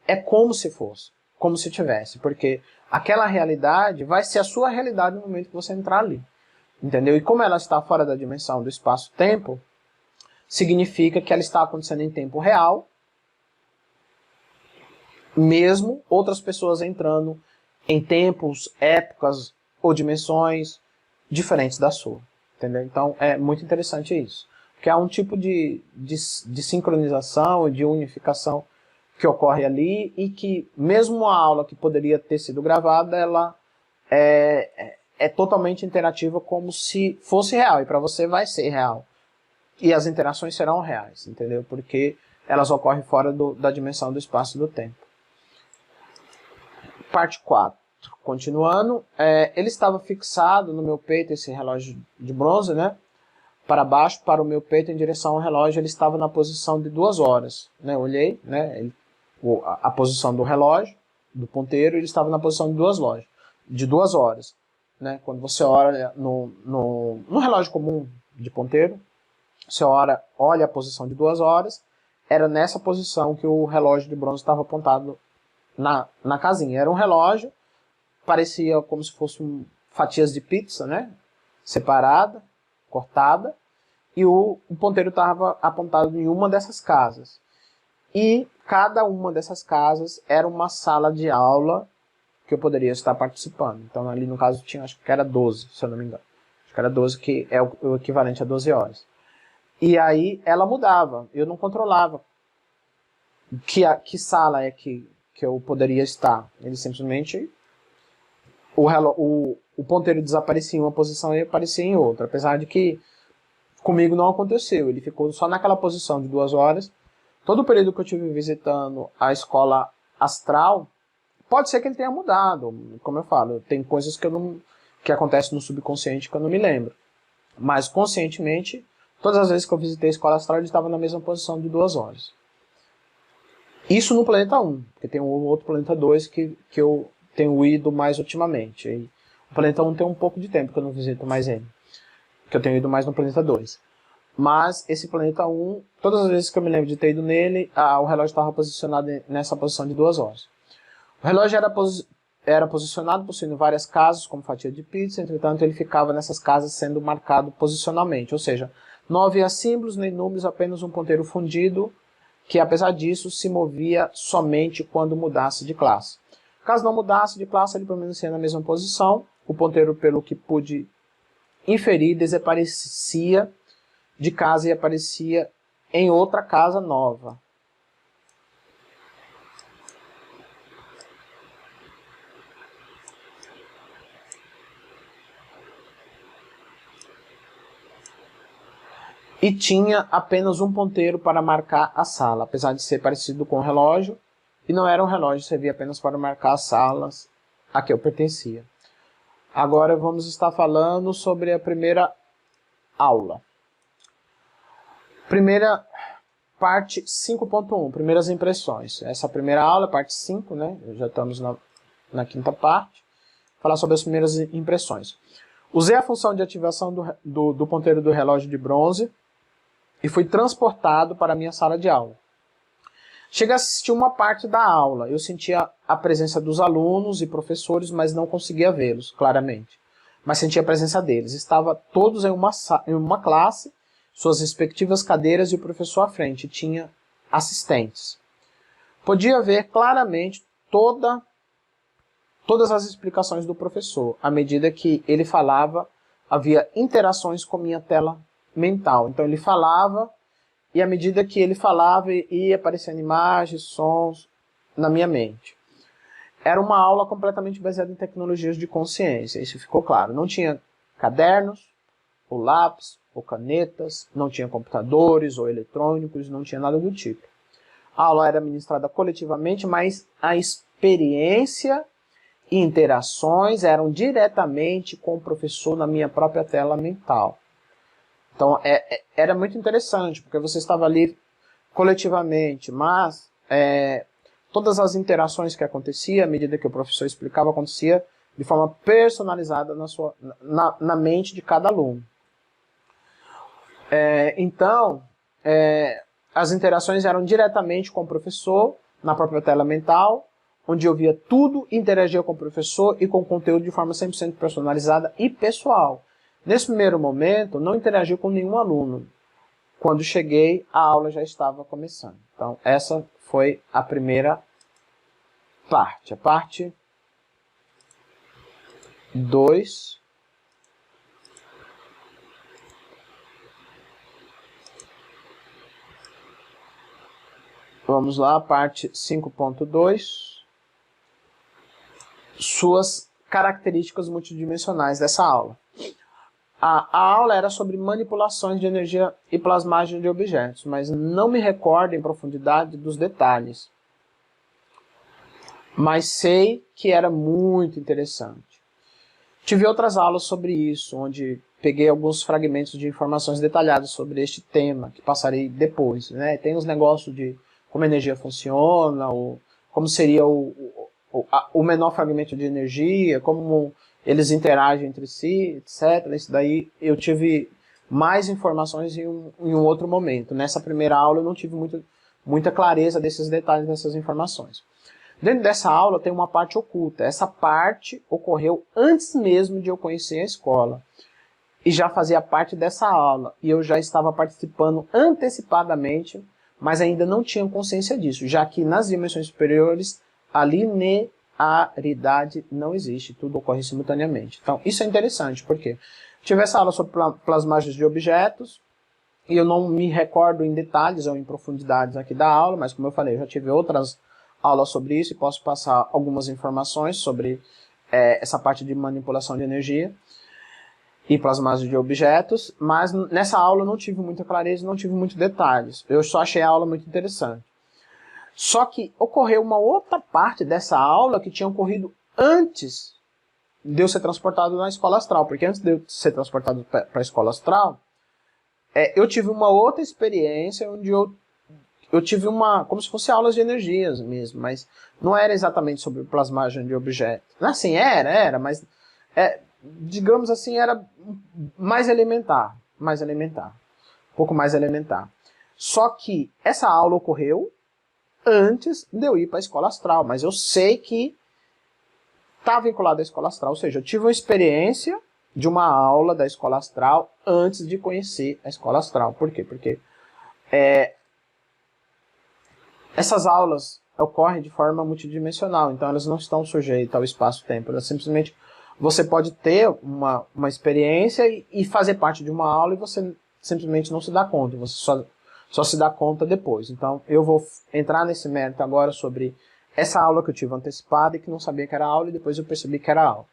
é como se fosse, como se tivesse, porque aquela realidade vai ser a sua realidade no momento que você entrar ali. Entendeu? E como ela está fora da dimensão do espaço-tempo, significa que ela está acontecendo em tempo real, mesmo outras pessoas entrando em tempos, épocas ou dimensões diferentes da sua. Entendeu? Então é muito interessante isso. Porque há um tipo de sincronização e de unificação que ocorre ali, e que mesmo a aula que poderia ter sido gravada, ela é totalmente interativa como se fosse real. E para você vai ser real. E as interações serão reais, entendeu? Porque elas ocorrem fora da dimensão do espaço e do tempo. Parte 4. Continuando, ele estava fixado no meu peito, esse relógio de bronze, né? Para baixo, para o meu peito, em direção ao relógio, ele estava na posição de 2 horas. Né? Eu olhei, né? A posição do relógio, do ponteiro, ele estava na posição de 2 horas. Né? Quando você olha no relógio comum de ponteiro, você olha a posição de 2 horas, era nessa posição que o relógio de bronze estava apontado na casinha. Era um relógio, parecia como se fossem fatias de pizza, né? Separada, cortada, e o ponteiro estava apontado em uma dessas casas. E cada uma dessas casas era uma sala de aula que eu poderia estar participando. Então ali no caso tinha, acho que era 12, se eu não me engano. Acho que era 12, que é o equivalente a 12 horas. E aí ela mudava, eu não controlava que sala é que eu poderia estar. Ele simplesmente, o ponteiro desaparecia em uma posição e aparecia em outra. Apesar de que comigo não aconteceu, ele ficou só naquela posição de 2 horas. Todo o período que eu estive visitando a escola astral, pode ser que ele tenha mudado, como eu falo, tem coisas que acontecem no subconsciente que eu não me lembro. Mas conscientemente, todas as vezes que eu visitei a escola astral, ele estava na mesma posição de 2 horas. Isso no planeta 1, porque tem um outro planeta 2 que eu tenho ido mais ultimamente. E o planeta 1 tem um pouco de tempo que eu não visito mais ele, que eu tenho ido mais no planeta 2. mas esse planeta 1, todas as vezes que eu me lembro de ter ido nele, o relógio estava posicionado nessa posição de 2 horas. O relógio era posicionado possuindo várias casas, como fatia de pizza, entretanto ele ficava nessas casas sendo marcado posicionalmente, ou seja, não havia símbolos nem números, apenas um ponteiro fundido, que apesar disso se movia somente quando mudasse de classe. Caso não mudasse de classe, ele permanecia na mesma posição, o ponteiro, pelo que pude inferir, desaparecia de casa e aparecia em outra casa nova. E tinha apenas um ponteiro para marcar a sala, apesar de ser parecido com o relógio, e não era um relógio, servia apenas para marcar as salas a que eu pertencia. Agora vamos estar falando sobre a primeira aula. Primeira parte 5.1, primeiras impressões. Essa primeira aula, parte 5, né? Já estamos na quinta parte. Falar sobre as primeiras impressões. Usei a função de ativação do ponteiro do relógio de bronze e fui transportado para a minha sala de aula. Cheguei a assistir uma parte da aula. Eu sentia a presença dos alunos e professores, mas não conseguia vê-los claramente. Mas sentia a presença deles. Estavam todos em uma classe, suas respectivas cadeiras e o professor à frente. Tinha assistentes. Podia ver claramente todas as explicações do professor. À medida que ele falava, havia interações com minha tela mental. Então ele falava, e à medida que ele falava, ia aparecendo imagens, sons na minha mente. Era uma aula completamente baseada em tecnologias de consciência, isso ficou claro. Não tinha cadernos, ou lápis, ou canetas, não tinha computadores ou eletrônicos, não tinha nada do tipo. A aula era ministrada coletivamente, mas a experiência e interações eram diretamente com o professor na minha própria tela mental. Então, era muito interessante, porque você estava ali coletivamente, mas todas as interações que aconteciam, à medida que o professor explicava, acontecia de forma personalizada na mente de cada aluno. Então, as interações eram diretamente com o professor, na própria tela mental, onde eu via tudo, interagia com o professor e com o conteúdo de forma 100% personalizada e pessoal. Nesse primeiro momento, não interagi com nenhum aluno. Quando cheguei, a aula já estava começando. Então, essa foi a primeira parte. A parte 2. Vamos lá, parte 5.2. Suas características multidimensionais dessa aula. A aula era sobre manipulações de energia e plasmagem de objetos, mas não me recordo em profundidade dos detalhes. Mas sei que era muito interessante. Tive outras aulas sobre isso, onde peguei alguns fragmentos de informações detalhadas sobre este tema, que passarei depois, né? Tem os negócios de como a energia funciona, como seria o menor fragmento de energia, como eles interagem entre si, etc. Isso daí eu tive mais informações em um outro momento. Nessa primeira aula eu não tive muita clareza desses detalhes, dessas informações. Dentro dessa aula tem uma parte oculta. Essa parte ocorreu antes mesmo de eu conhecer a escola. E já fazia parte dessa aula. E eu já estava participando antecipadamente, mas ainda não tinha consciência disso, já que nas dimensões superiores a linearidade não existe, tudo ocorre simultaneamente. Então, isso é interessante, porque tive essa aula sobre plasmagens de objetos, e eu não me recordo em detalhes ou em profundidades aqui da aula, mas como eu falei, eu já tive outras aulas sobre isso, e posso passar algumas informações sobre essa parte de manipulação de energia e plasmagem de objetos, mas nessa aula eu não tive muita clareza, não tive muitos detalhes. Eu só achei a aula muito interessante. Só que ocorreu uma outra parte dessa aula que tinha ocorrido antes de eu ser transportado na escola astral. Porque antes de eu ser transportado para a escola astral, eu tive uma outra experiência onde eu tive como se fosse aulas de energias mesmo, mas não era exatamente sobre plasmagem de objetos. Assim, era, mas digamos assim, era mais elementar. pouco mais elementar. Só que essa aula ocorreu antes de eu ir para a escola astral, mas eu sei que está vinculado à escola astral, ou seja, eu tive uma experiência de uma aula da escola astral antes de conhecer a escola astral. Por quê? Porque essas aulas ocorrem de forma multidimensional, então elas não estão sujeitas ao espaço-tempo, elas simplesmente você pode ter uma experiência e fazer parte de uma aula e você simplesmente não se dá conta, você só se dá conta depois. Então eu vou entrar nesse mérito agora sobre essa aula que eu tive antecipada e que não sabia que era aula e depois eu percebi que era aula.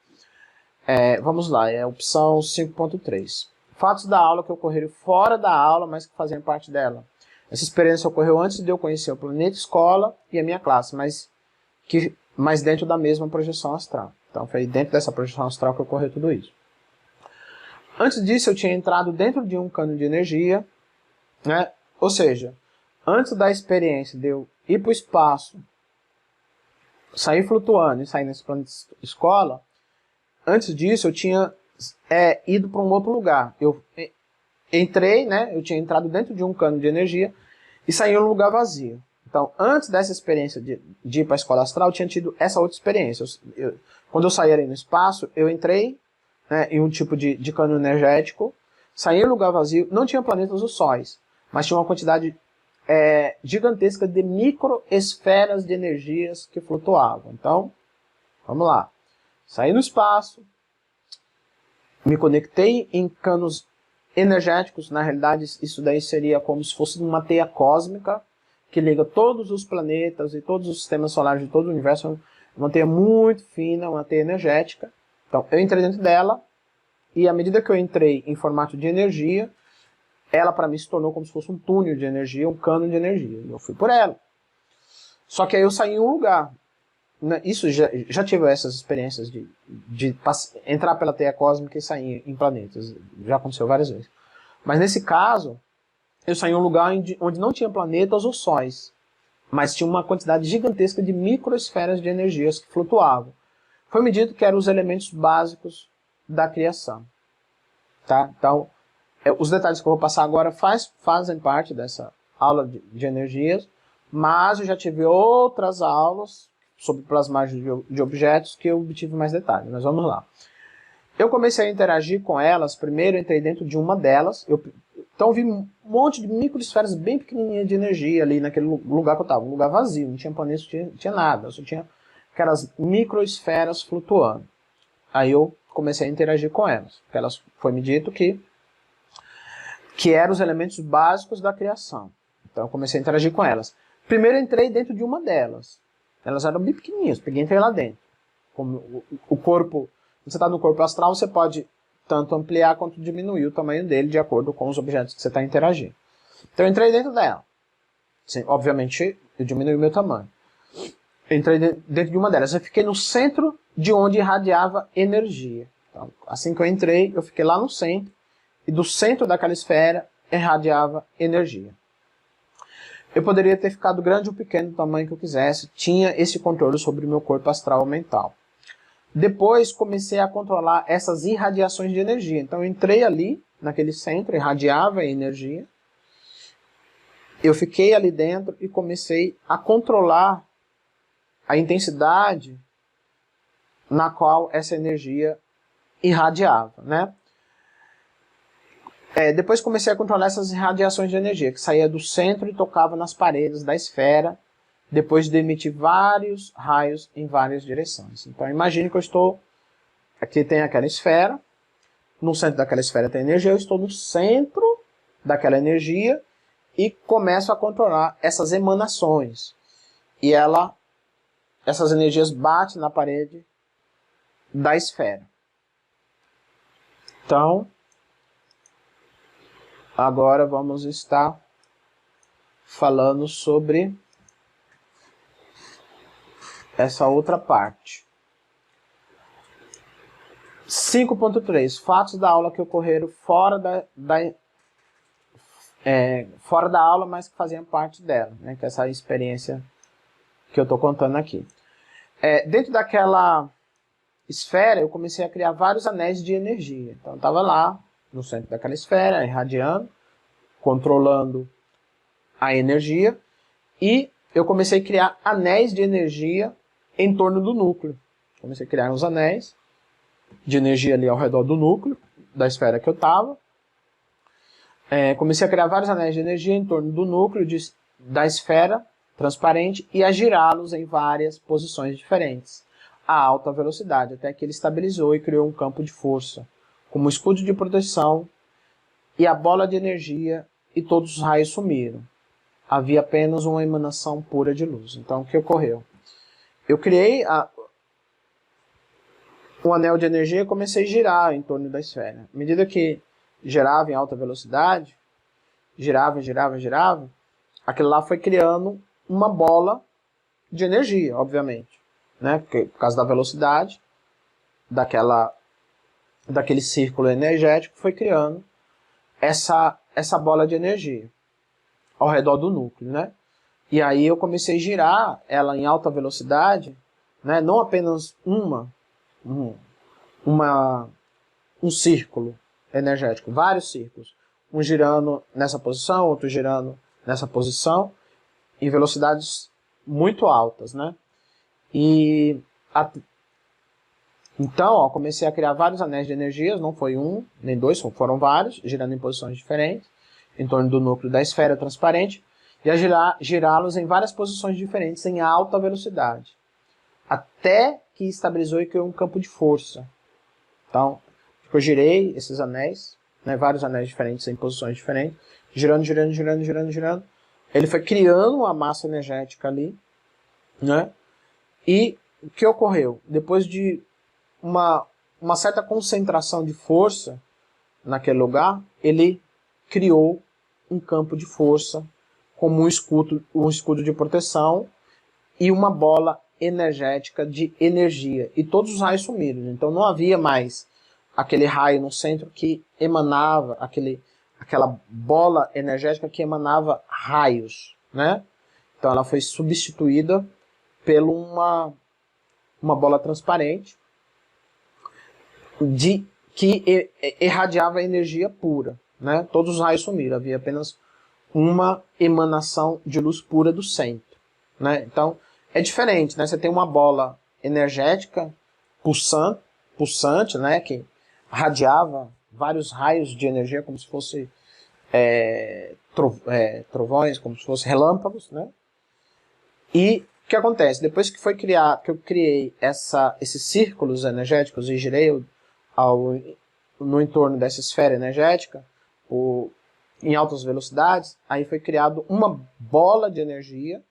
Vamos lá, é a opção 5.3. Fatos da aula que ocorreram fora da aula, mas que faziam parte dela. Essa experiência ocorreu antes de eu conhecer o planeta escola e a minha classe, mas dentro da mesma projeção astral. Então foi dentro dessa projeção astral que ocorreu tudo isso. Antes disso eu tinha entrado dentro de um cano de energia, né? Ou seja, antes da experiência de eu ir para o espaço, sair flutuando e sair nesse planeta escola, antes disso eu tinha ido para um outro lugar. Eu entrei, né? Eu tinha entrado dentro de um cano de energia e saí em um lugar vazio. Então, antes dessa experiência de ir para a escola astral, eu tinha tido essa outra experiência. Quando eu saí ali no espaço, eu entrei, né, em um tipo de cano energético, saí em um lugar vazio, não tinha planetas ou sóis, mas tinha uma quantidade gigantesca de microesferas de energias que flutuavam. Então, vamos lá. Saí no espaço, me conectei em canos energéticos. Na realidade, isso daí seria como se fosse uma teia cósmica que liga todos os planetas e todos os sistemas solares de todo o universo. Uma teia muito fina, uma teia energética. Então, eu entrei dentro dela e à medida que eu entrei em formato de energia, ela para mim se tornou como se fosse um túnel de energia, um cano de energia. E eu fui por ela. Só que aí eu saí em um lugar. Isso já tive essas experiências de entrar pela teia cósmica e sair em planetas. Já aconteceu várias vezes. Mas nesse caso, eu saí em um lugar onde não tinha planetas ou sóis, mas tinha uma quantidade gigantesca de microesferas de energias que flutuavam. Foi me dito que eram os elementos básicos da criação. Tá? Então, os detalhes que eu vou passar agora fazem parte dessa aula de energias, mas eu já tive outras aulas sobre plasmagem de objetos que eu obtive mais detalhes. Mas vamos lá. Eu comecei a interagir com elas. Primeiro eu entrei dentro de uma delas. Então eu vi um monte de microesferas bem pequenininhas de energia ali naquele lugar que eu estava. Um lugar vazio, não tinha planetas, não tinha nada. Só tinha aquelas microesferas flutuando. Aí eu comecei a interagir com elas. Foi me dito que eram os elementos básicos da criação. Então eu comecei a interagir com elas. Primeiro eu entrei dentro de uma delas. Elas eram bem pequenininhas, peguei e entrei lá dentro. Como o corpo, quando você está no corpo astral, você pode tanto ampliar quanto diminuir o tamanho dele de acordo com os objetos que você está interagindo. Então eu entrei dentro dela. Sim, obviamente eu diminui o meu tamanho. Eu entrei dentro de uma delas. Eu fiquei no centro de onde irradiava energia. Então, assim que eu entrei, eu fiquei lá no centro. E do centro daquela esfera irradiava energia. Eu poderia ter ficado grande ou pequeno do tamanho que eu quisesse. Tinha esse controle sobre o meu corpo astral mental. Depois comecei a controlar essas irradiações de energia. Então eu entrei ali, naquele centro, irradiava energia. Eu fiquei ali dentro e comecei a controlar a intensidade na qual essa energia irradiava, né? Depois comecei a controlar essas radiações de energia, que saía do centro e tocava nas paredes da esfera, depois de emitir vários raios em várias direções. Então imagine que eu estou, aqui tem aquela esfera, no centro daquela esfera tem energia, eu estou no centro daquela energia e começo a controlar essas emanações. E essas energias batem na parede da esfera. Então, agora vamos estar falando sobre essa outra parte. 5.3. Fatos da aula que ocorreram fora fora da aula, mas que faziam parte dela, né? Que é essa experiência que eu estou contando aqui. Dentro daquela esfera, eu comecei a criar vários anéis de energia. Então, eu estava lá, no centro daquela esfera, irradiando, controlando a energia, e eu comecei a criar anéis de energia em torno do núcleo. Comecei a criar uns anéis de energia ali ao redor do núcleo, da esfera que eu estava. Comecei a criar vários anéis de energia em torno do núcleo da esfera transparente e a girá-los em várias posições diferentes, a alta velocidade, até que ele estabilizou e criou um campo de força, como escudo de proteção e a bola de energia, e todos os raios sumiram. Havia apenas uma emanação pura de luz. Então, o que ocorreu? Eu criei um anel de energia e comecei a girar em torno da esfera. À medida que girava em alta velocidade, girava, aquilo lá foi criando uma bola de energia, obviamente, né? Porque, por causa da velocidade daquele círculo energético, foi criando essa bola de energia ao redor do núcleo, né? E aí eu comecei a girar ela em alta velocidade, né? Não apenas um círculo energético, vários círculos, um girando nessa posição, outro girando nessa posição, em velocidades muito altas, né? Então, ó, comecei a criar vários anéis de energias, não foi um, nem dois, foram vários, girando em posições diferentes, em torno do núcleo da esfera transparente, e a girá-los em várias posições diferentes, em alta velocidade, até que estabilizou e criou um campo de força. Então, eu girei esses anéis, né, vários anéis diferentes em posições diferentes, girando. Ele foi criando uma massa energética ali, né? E o que ocorreu? Depois de uma certa concentração de força naquele lugar, ele criou um campo de força como um escudo de proteção e uma bola energética de energia. E todos os raios sumiram. Então não havia mais aquele raio no centro que emanava, aquela bola energética que emanava raios, né? Então ela foi substituída por uma bola transparente que irradiava energia pura, né? Todos os raios sumiram, havia apenas uma emanação de luz pura do centro, né? Então é diferente, né? Você tem uma bola energética pulsante, né? Que radiava vários raios de energia como se fosse trovões, como se fossem relâmpagos, né? E o que acontece? Depois que eu criei esses círculos energéticos e girei no entorno dessa esfera energética em altas velocidades, aí foi criado uma bola de energia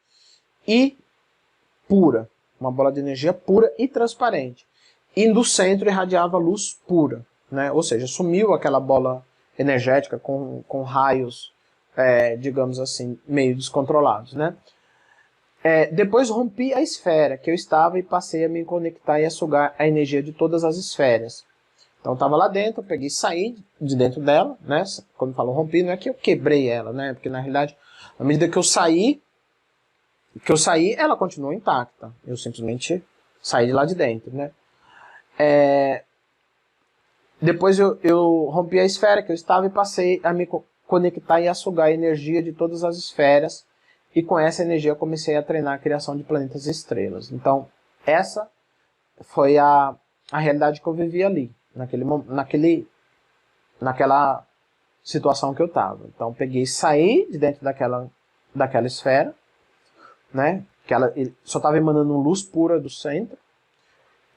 pura, uma bola de energia pura e transparente. E do centro irradiava luz pura, né? Ou seja, sumiu aquela bola energética com raios, digamos assim, meio descontrolados, né? Depois rompi a esfera que eu estava e passei a me conectar e a sugar a energia de todas as esferas. Então eu estava lá dentro, eu peguei e saí de dentro dela, né? Quando eu falo rompi, não é que eu quebrei ela, né? Porque na realidade, à medida que eu saí, ela continuou intacta. Eu simplesmente saí de lá de dentro, né? Depois eu rompi a esfera que eu estava e passei a me conectar e a sugar a energia de todas as esferas. E com essa energia eu comecei a treinar a criação de planetas e estrelas. Então, essa foi a realidade que eu vivi ali, naquela situação que eu estava. Então, peguei e saí de dentro daquela esfera, né? Que ela só estava emanando luz pura do centro.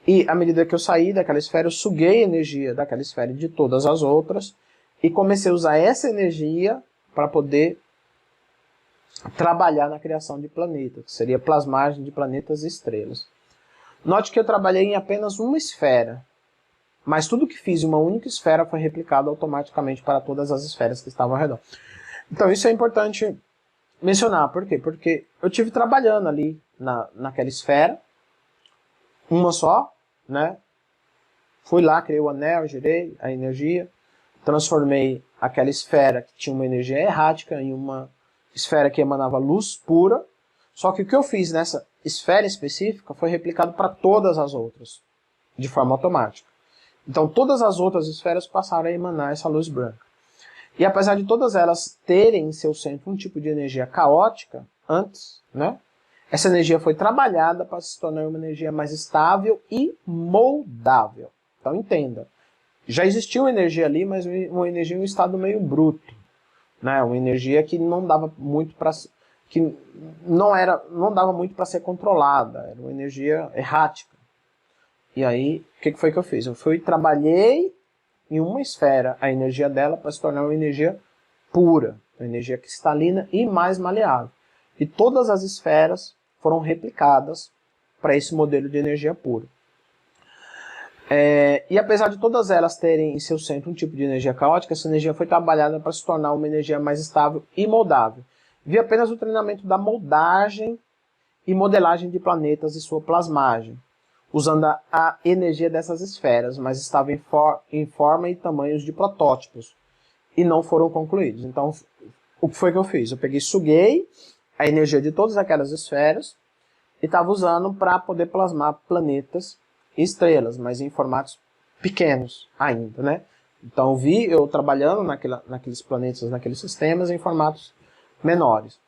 E à medida que eu saí daquela esfera, eu suguei a energia daquela esfera e de todas as outras. E comecei a usar essa energia para poder trabalhar na criação de planetas, que seria plasmagem de planetas e estrelas. Note que eu trabalhei em apenas uma esfera, mas tudo que fiz em uma única esfera foi replicado automaticamente para todas as esferas que estavam ao redor. Então isso é importante mencionar. Por quê? Porque eu estive trabalhando ali naquela esfera, uma só, né? Fui lá, criei o anel, girei a energia, transformei aquela esfera que tinha uma energia errática em uma esfera que emanava luz pura, só que o que eu fiz nessa esfera específica foi replicado para todas as outras, de forma automática. Então todas as outras esferas passaram a emanar essa luz branca. E apesar de todas elas terem em seu centro um tipo de energia caótica antes, né? Essa energia foi trabalhada para se tornar uma energia mais estável e moldável. Então entenda, já existia uma energia ali, mas uma energia em um estado meio bruto, né? Uma energia que não dava muito para não dava muito para ser controlada, era uma energia errática. E aí, o que foi que eu fiz? Eu trabalhei em uma esfera a energia dela para se tornar uma energia pura, uma energia cristalina e mais maleável. E todas as esferas foram replicadas para esse modelo de energia pura. E apesar de todas elas terem em seu centro um tipo de energia caótica, essa energia foi trabalhada para se tornar uma energia mais estável e moldável. Vi apenas o treinamento da moldagem e modelagem de planetas e sua plasmagem, usando a energia dessas esferas, mas estava em forma e tamanhos de protótipos, e não foram concluídos. Então, o que foi que eu fiz? Eu suguei a energia de todas aquelas esferas, e estava usando para poder plasmar planetas e estrelas, mas em formatos pequenos ainda, né? Então, vi eu trabalhando naqueles planetas, naqueles sistemas, em formatos menores.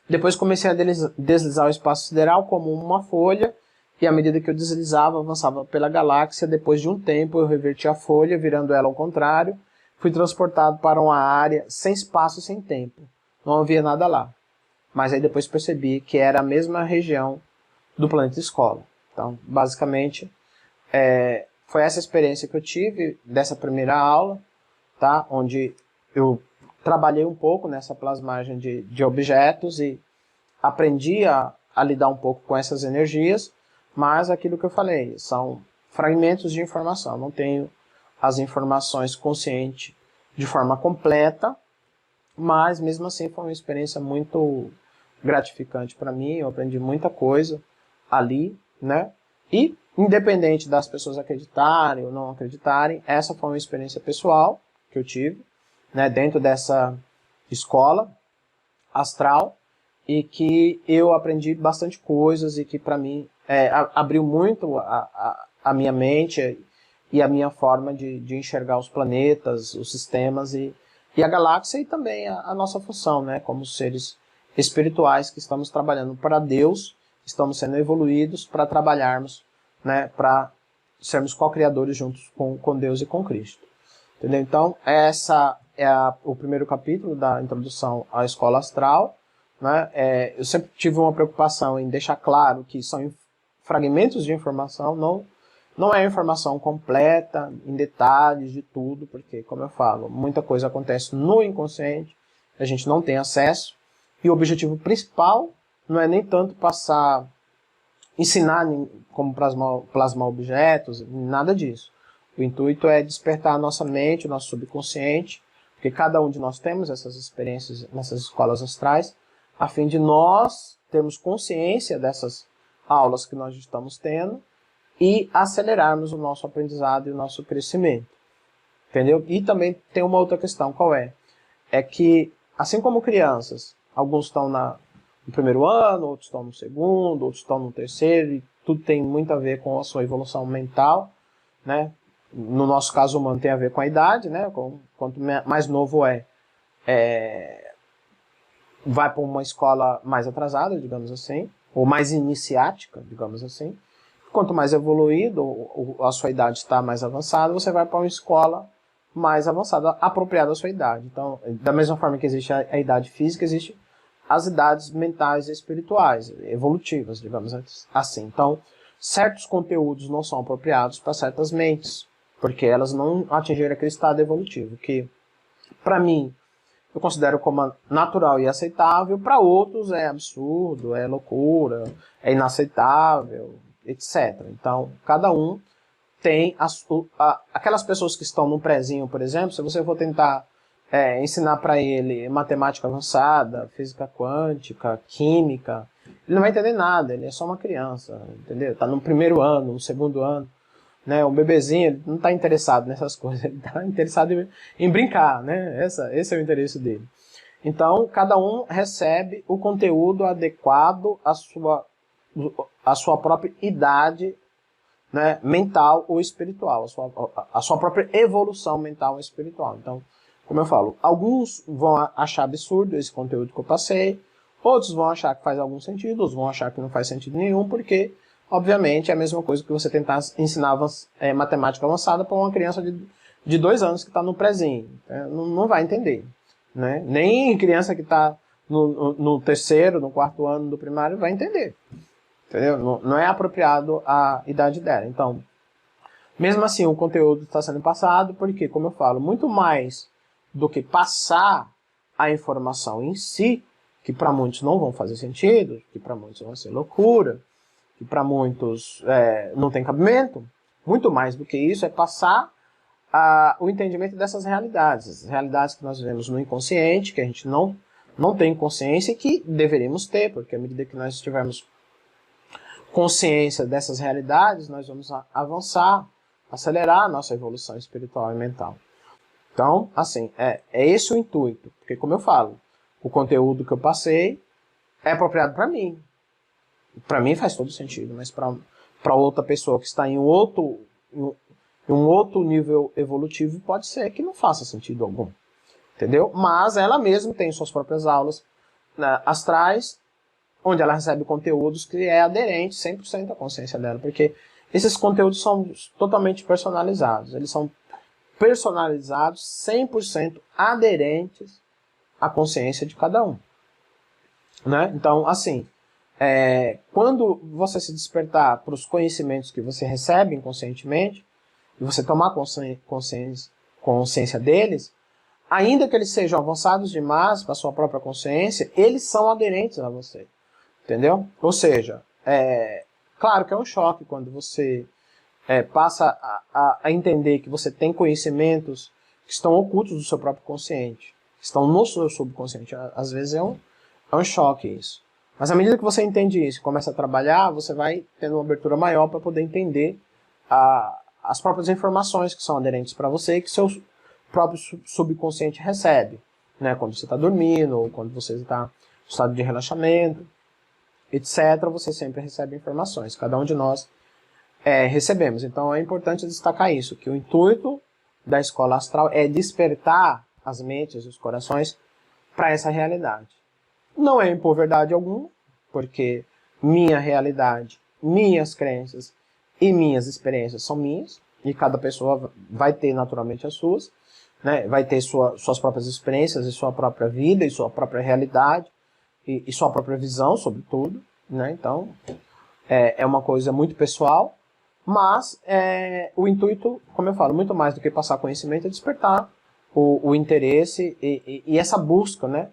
Depois comecei a deslizar o espaço sideral como uma folha, e à medida que eu deslizava, avançava pela galáxia. Depois de um tempo, eu reverti a folha, virando ela ao contrário. Fui transportado para uma área sem espaço e sem tempo. Não havia nada lá. Mas aí depois percebi que era a mesma região do planeta escola. Então, basicamente, foi essa experiência que eu tive dessa primeira aula, tá? Onde eu trabalhei um pouco nessa plasmagem de objetos e aprendi a lidar um pouco com essas energias, mas aquilo que eu falei, são fragmentos de informação. Não tenho as informações conscientes de forma completa, mas mesmo assim foi uma experiência muito gratificante para mim. Eu aprendi muita coisa ali, né? E independente das pessoas acreditarem ou não acreditarem, essa foi uma experiência pessoal que eu tive, né, dentro dessa escola astral, e que eu aprendi bastante coisas e que para mim abriu muito a minha mente e a minha forma de enxergar os planetas, os sistemas e a galáxia, e também a nossa função, né, como seres espirituais que estamos trabalhando para Deus, estamos sendo evoluídos para trabalharmos, né, para sermos co-criadores juntos com Deus e com Cristo. Entendeu? Então, essa é o primeiro capítulo da introdução à escola astral. Né? Eu sempre tive uma preocupação em deixar claro que são fragmentos de informação, não é informação completa, em detalhes de tudo, porque, como eu falo, muita coisa acontece no inconsciente, a gente não tem acesso, e o objetivo principal não é nem tanto ensinar como plasmar objetos, nada disso. O intuito é despertar a nossa mente, o nosso subconsciente, porque cada um de nós temos essas experiências nessas escolas astrais, a fim de nós termos consciência dessas aulas que nós estamos tendo e acelerarmos o nosso aprendizado e o nosso crescimento. Entendeu? E também tem uma outra questão, qual é? É que, assim como crianças, alguns estão no primeiro ano, outros estão no segundo, outros estão no terceiro, e tudo tem muito a ver com a sua evolução mental, né? No nosso caso humano tem a ver com a idade, né? Quanto mais novo vai para uma escola mais atrasada, digamos assim, ou mais iniciática, digamos assim. Quanto mais evoluído, a sua idade está mais avançada, você vai para uma escola mais avançada, apropriada à sua idade. Então, da mesma forma que existe a idade física, existe as idades mentais e espirituais, evolutivas, digamos assim. Então, certos conteúdos não são apropriados para certas mentes, porque elas não atingiram aquele estado evolutivo, que, para mim, eu considero como natural e aceitável, para outros é absurdo, é loucura, é inaceitável, etc. Então, cada um tem aquelas pessoas que estão no prezinho, por exemplo, se você for tentar ensinar para ele matemática avançada, física quântica, química, ele não vai entender nada, ele é só uma criança, entendeu? Está no primeiro ano, no segundo ano. Né, um bebezinho, ele não está interessado nessas coisas, ele está interessado em brincar, né? Esse é o interesse dele. Então, cada um recebe o conteúdo adequado à sua própria idade, né, mental ou espiritual, a sua própria evolução mental ou espiritual. Então, como eu falo, alguns vão achar absurdo esse conteúdo que eu passei, outros vão achar que faz algum sentido, outros vão achar que não faz sentido nenhum, porque, obviamente, é a mesma coisa que você tentar ensinar matemática avançada para uma criança de 2 anos que está no prézinho. Não vai entender. Né? Nem criança que está no terceiro, no quarto ano do primário vai entender. Entendeu? Não é apropriado a idade dela. Então, mesmo assim, o conteúdo está sendo passado, porque, como eu falo, muito mais do que passar a informação em si, que para muitos não vão fazer sentido, que para muitos vão ser loucura, que para muitos não tem cabimento, muito mais do que isso é passar o entendimento dessas realidades, as realidades que nós vivemos no inconsciente, que a gente não tem consciência e que deveríamos ter, porque à medida que nós tivermos consciência dessas realidades, nós vamos avançar, acelerar a nossa evolução espiritual e mental. Então, assim, é esse o intuito, porque como eu falo, o conteúdo que eu passei é apropriado para mim. Para mim faz todo sentido, mas para outra pessoa que está em um outro nível evolutivo, pode ser que não faça sentido algum. Entendeu? Mas ela mesma tem suas próprias aulas, né, astrais, onde ela recebe conteúdos que é aderente 100% à consciência dela, porque esses conteúdos são totalmente personalizados. Eles são personalizados 100% aderentes à consciência de cada um. Né? Então, assim, quando você se despertar para os conhecimentos que você recebe inconscientemente, e você tomar consciência deles, ainda que eles sejam avançados demais para a sua própria consciência, eles são aderentes a você. Entendeu? Ou seja, claro que é um choque quando você passa a entender que você tem conhecimentos que estão ocultos do seu próprio consciente, que estão no seu subconsciente. Às vezes é um choque isso. Mas à medida que você entende isso e começa a trabalhar, você vai tendo uma abertura maior para poder entender as próprias informações que são aderentes para você e que seu próprio subconsciente recebe. Né? Quando você está dormindo, ou quando você está em estado de relaxamento, etc., você sempre recebe informações. Cada um de nós recebemos. Então é importante destacar isso, que o intuito da escola astral é despertar as mentes e os corações para essa realidade. Não é impor verdade alguma, porque minha realidade, minhas crenças e minhas experiências são minhas, e cada pessoa vai ter naturalmente as suas, né? Vai ter suas próprias experiências e sua própria vida e sua própria realidade e sua própria visão sobre tudo. Né? Então, é uma coisa muito pessoal, mas o intuito, como eu falo, muito mais do que passar conhecimento, é despertar o interesse e essa busca, né,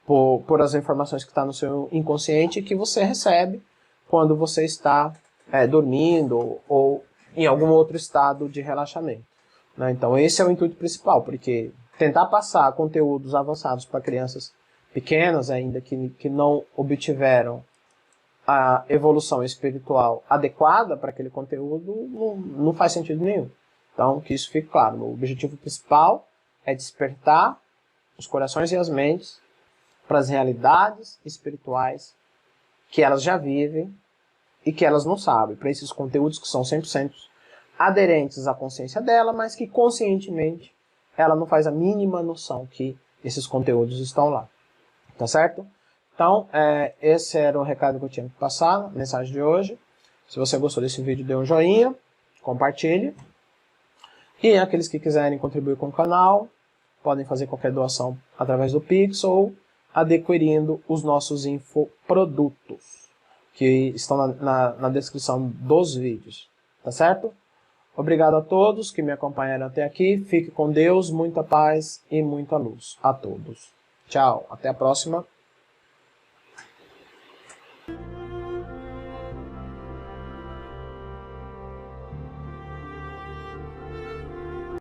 por as informações que estão no seu inconsciente que você recebe quando você está dormindo ou em algum outro estado de relaxamento. Né? Então esse é o intuito principal, porque tentar passar conteúdos avançados para crianças pequenas ainda que não obtiveram a evolução espiritual adequada para aquele conteúdo, não faz sentido nenhum. Então, que isso fique claro. O objetivo principal é despertar os corações e as mentes para as realidades espirituais que elas já vivem e que elas não sabem. Para esses conteúdos que são 100% aderentes à consciência dela, mas que conscientemente ela não faz a mínima noção que esses conteúdos estão lá. Tá certo? Então, esse era o recado que eu tinha que passar na mensagem de hoje. Se você gostou desse vídeo, dê um joinha, compartilhe. E aqueles que quiserem contribuir com o canal, podem fazer qualquer doação através do Pix ou adquirindo os nossos infoprodutos, que estão na descrição dos vídeos. Tá certo? Obrigado a todos que me acompanharam até aqui. Fique com Deus, muita paz e muita luz a todos. Tchau, até a próxima.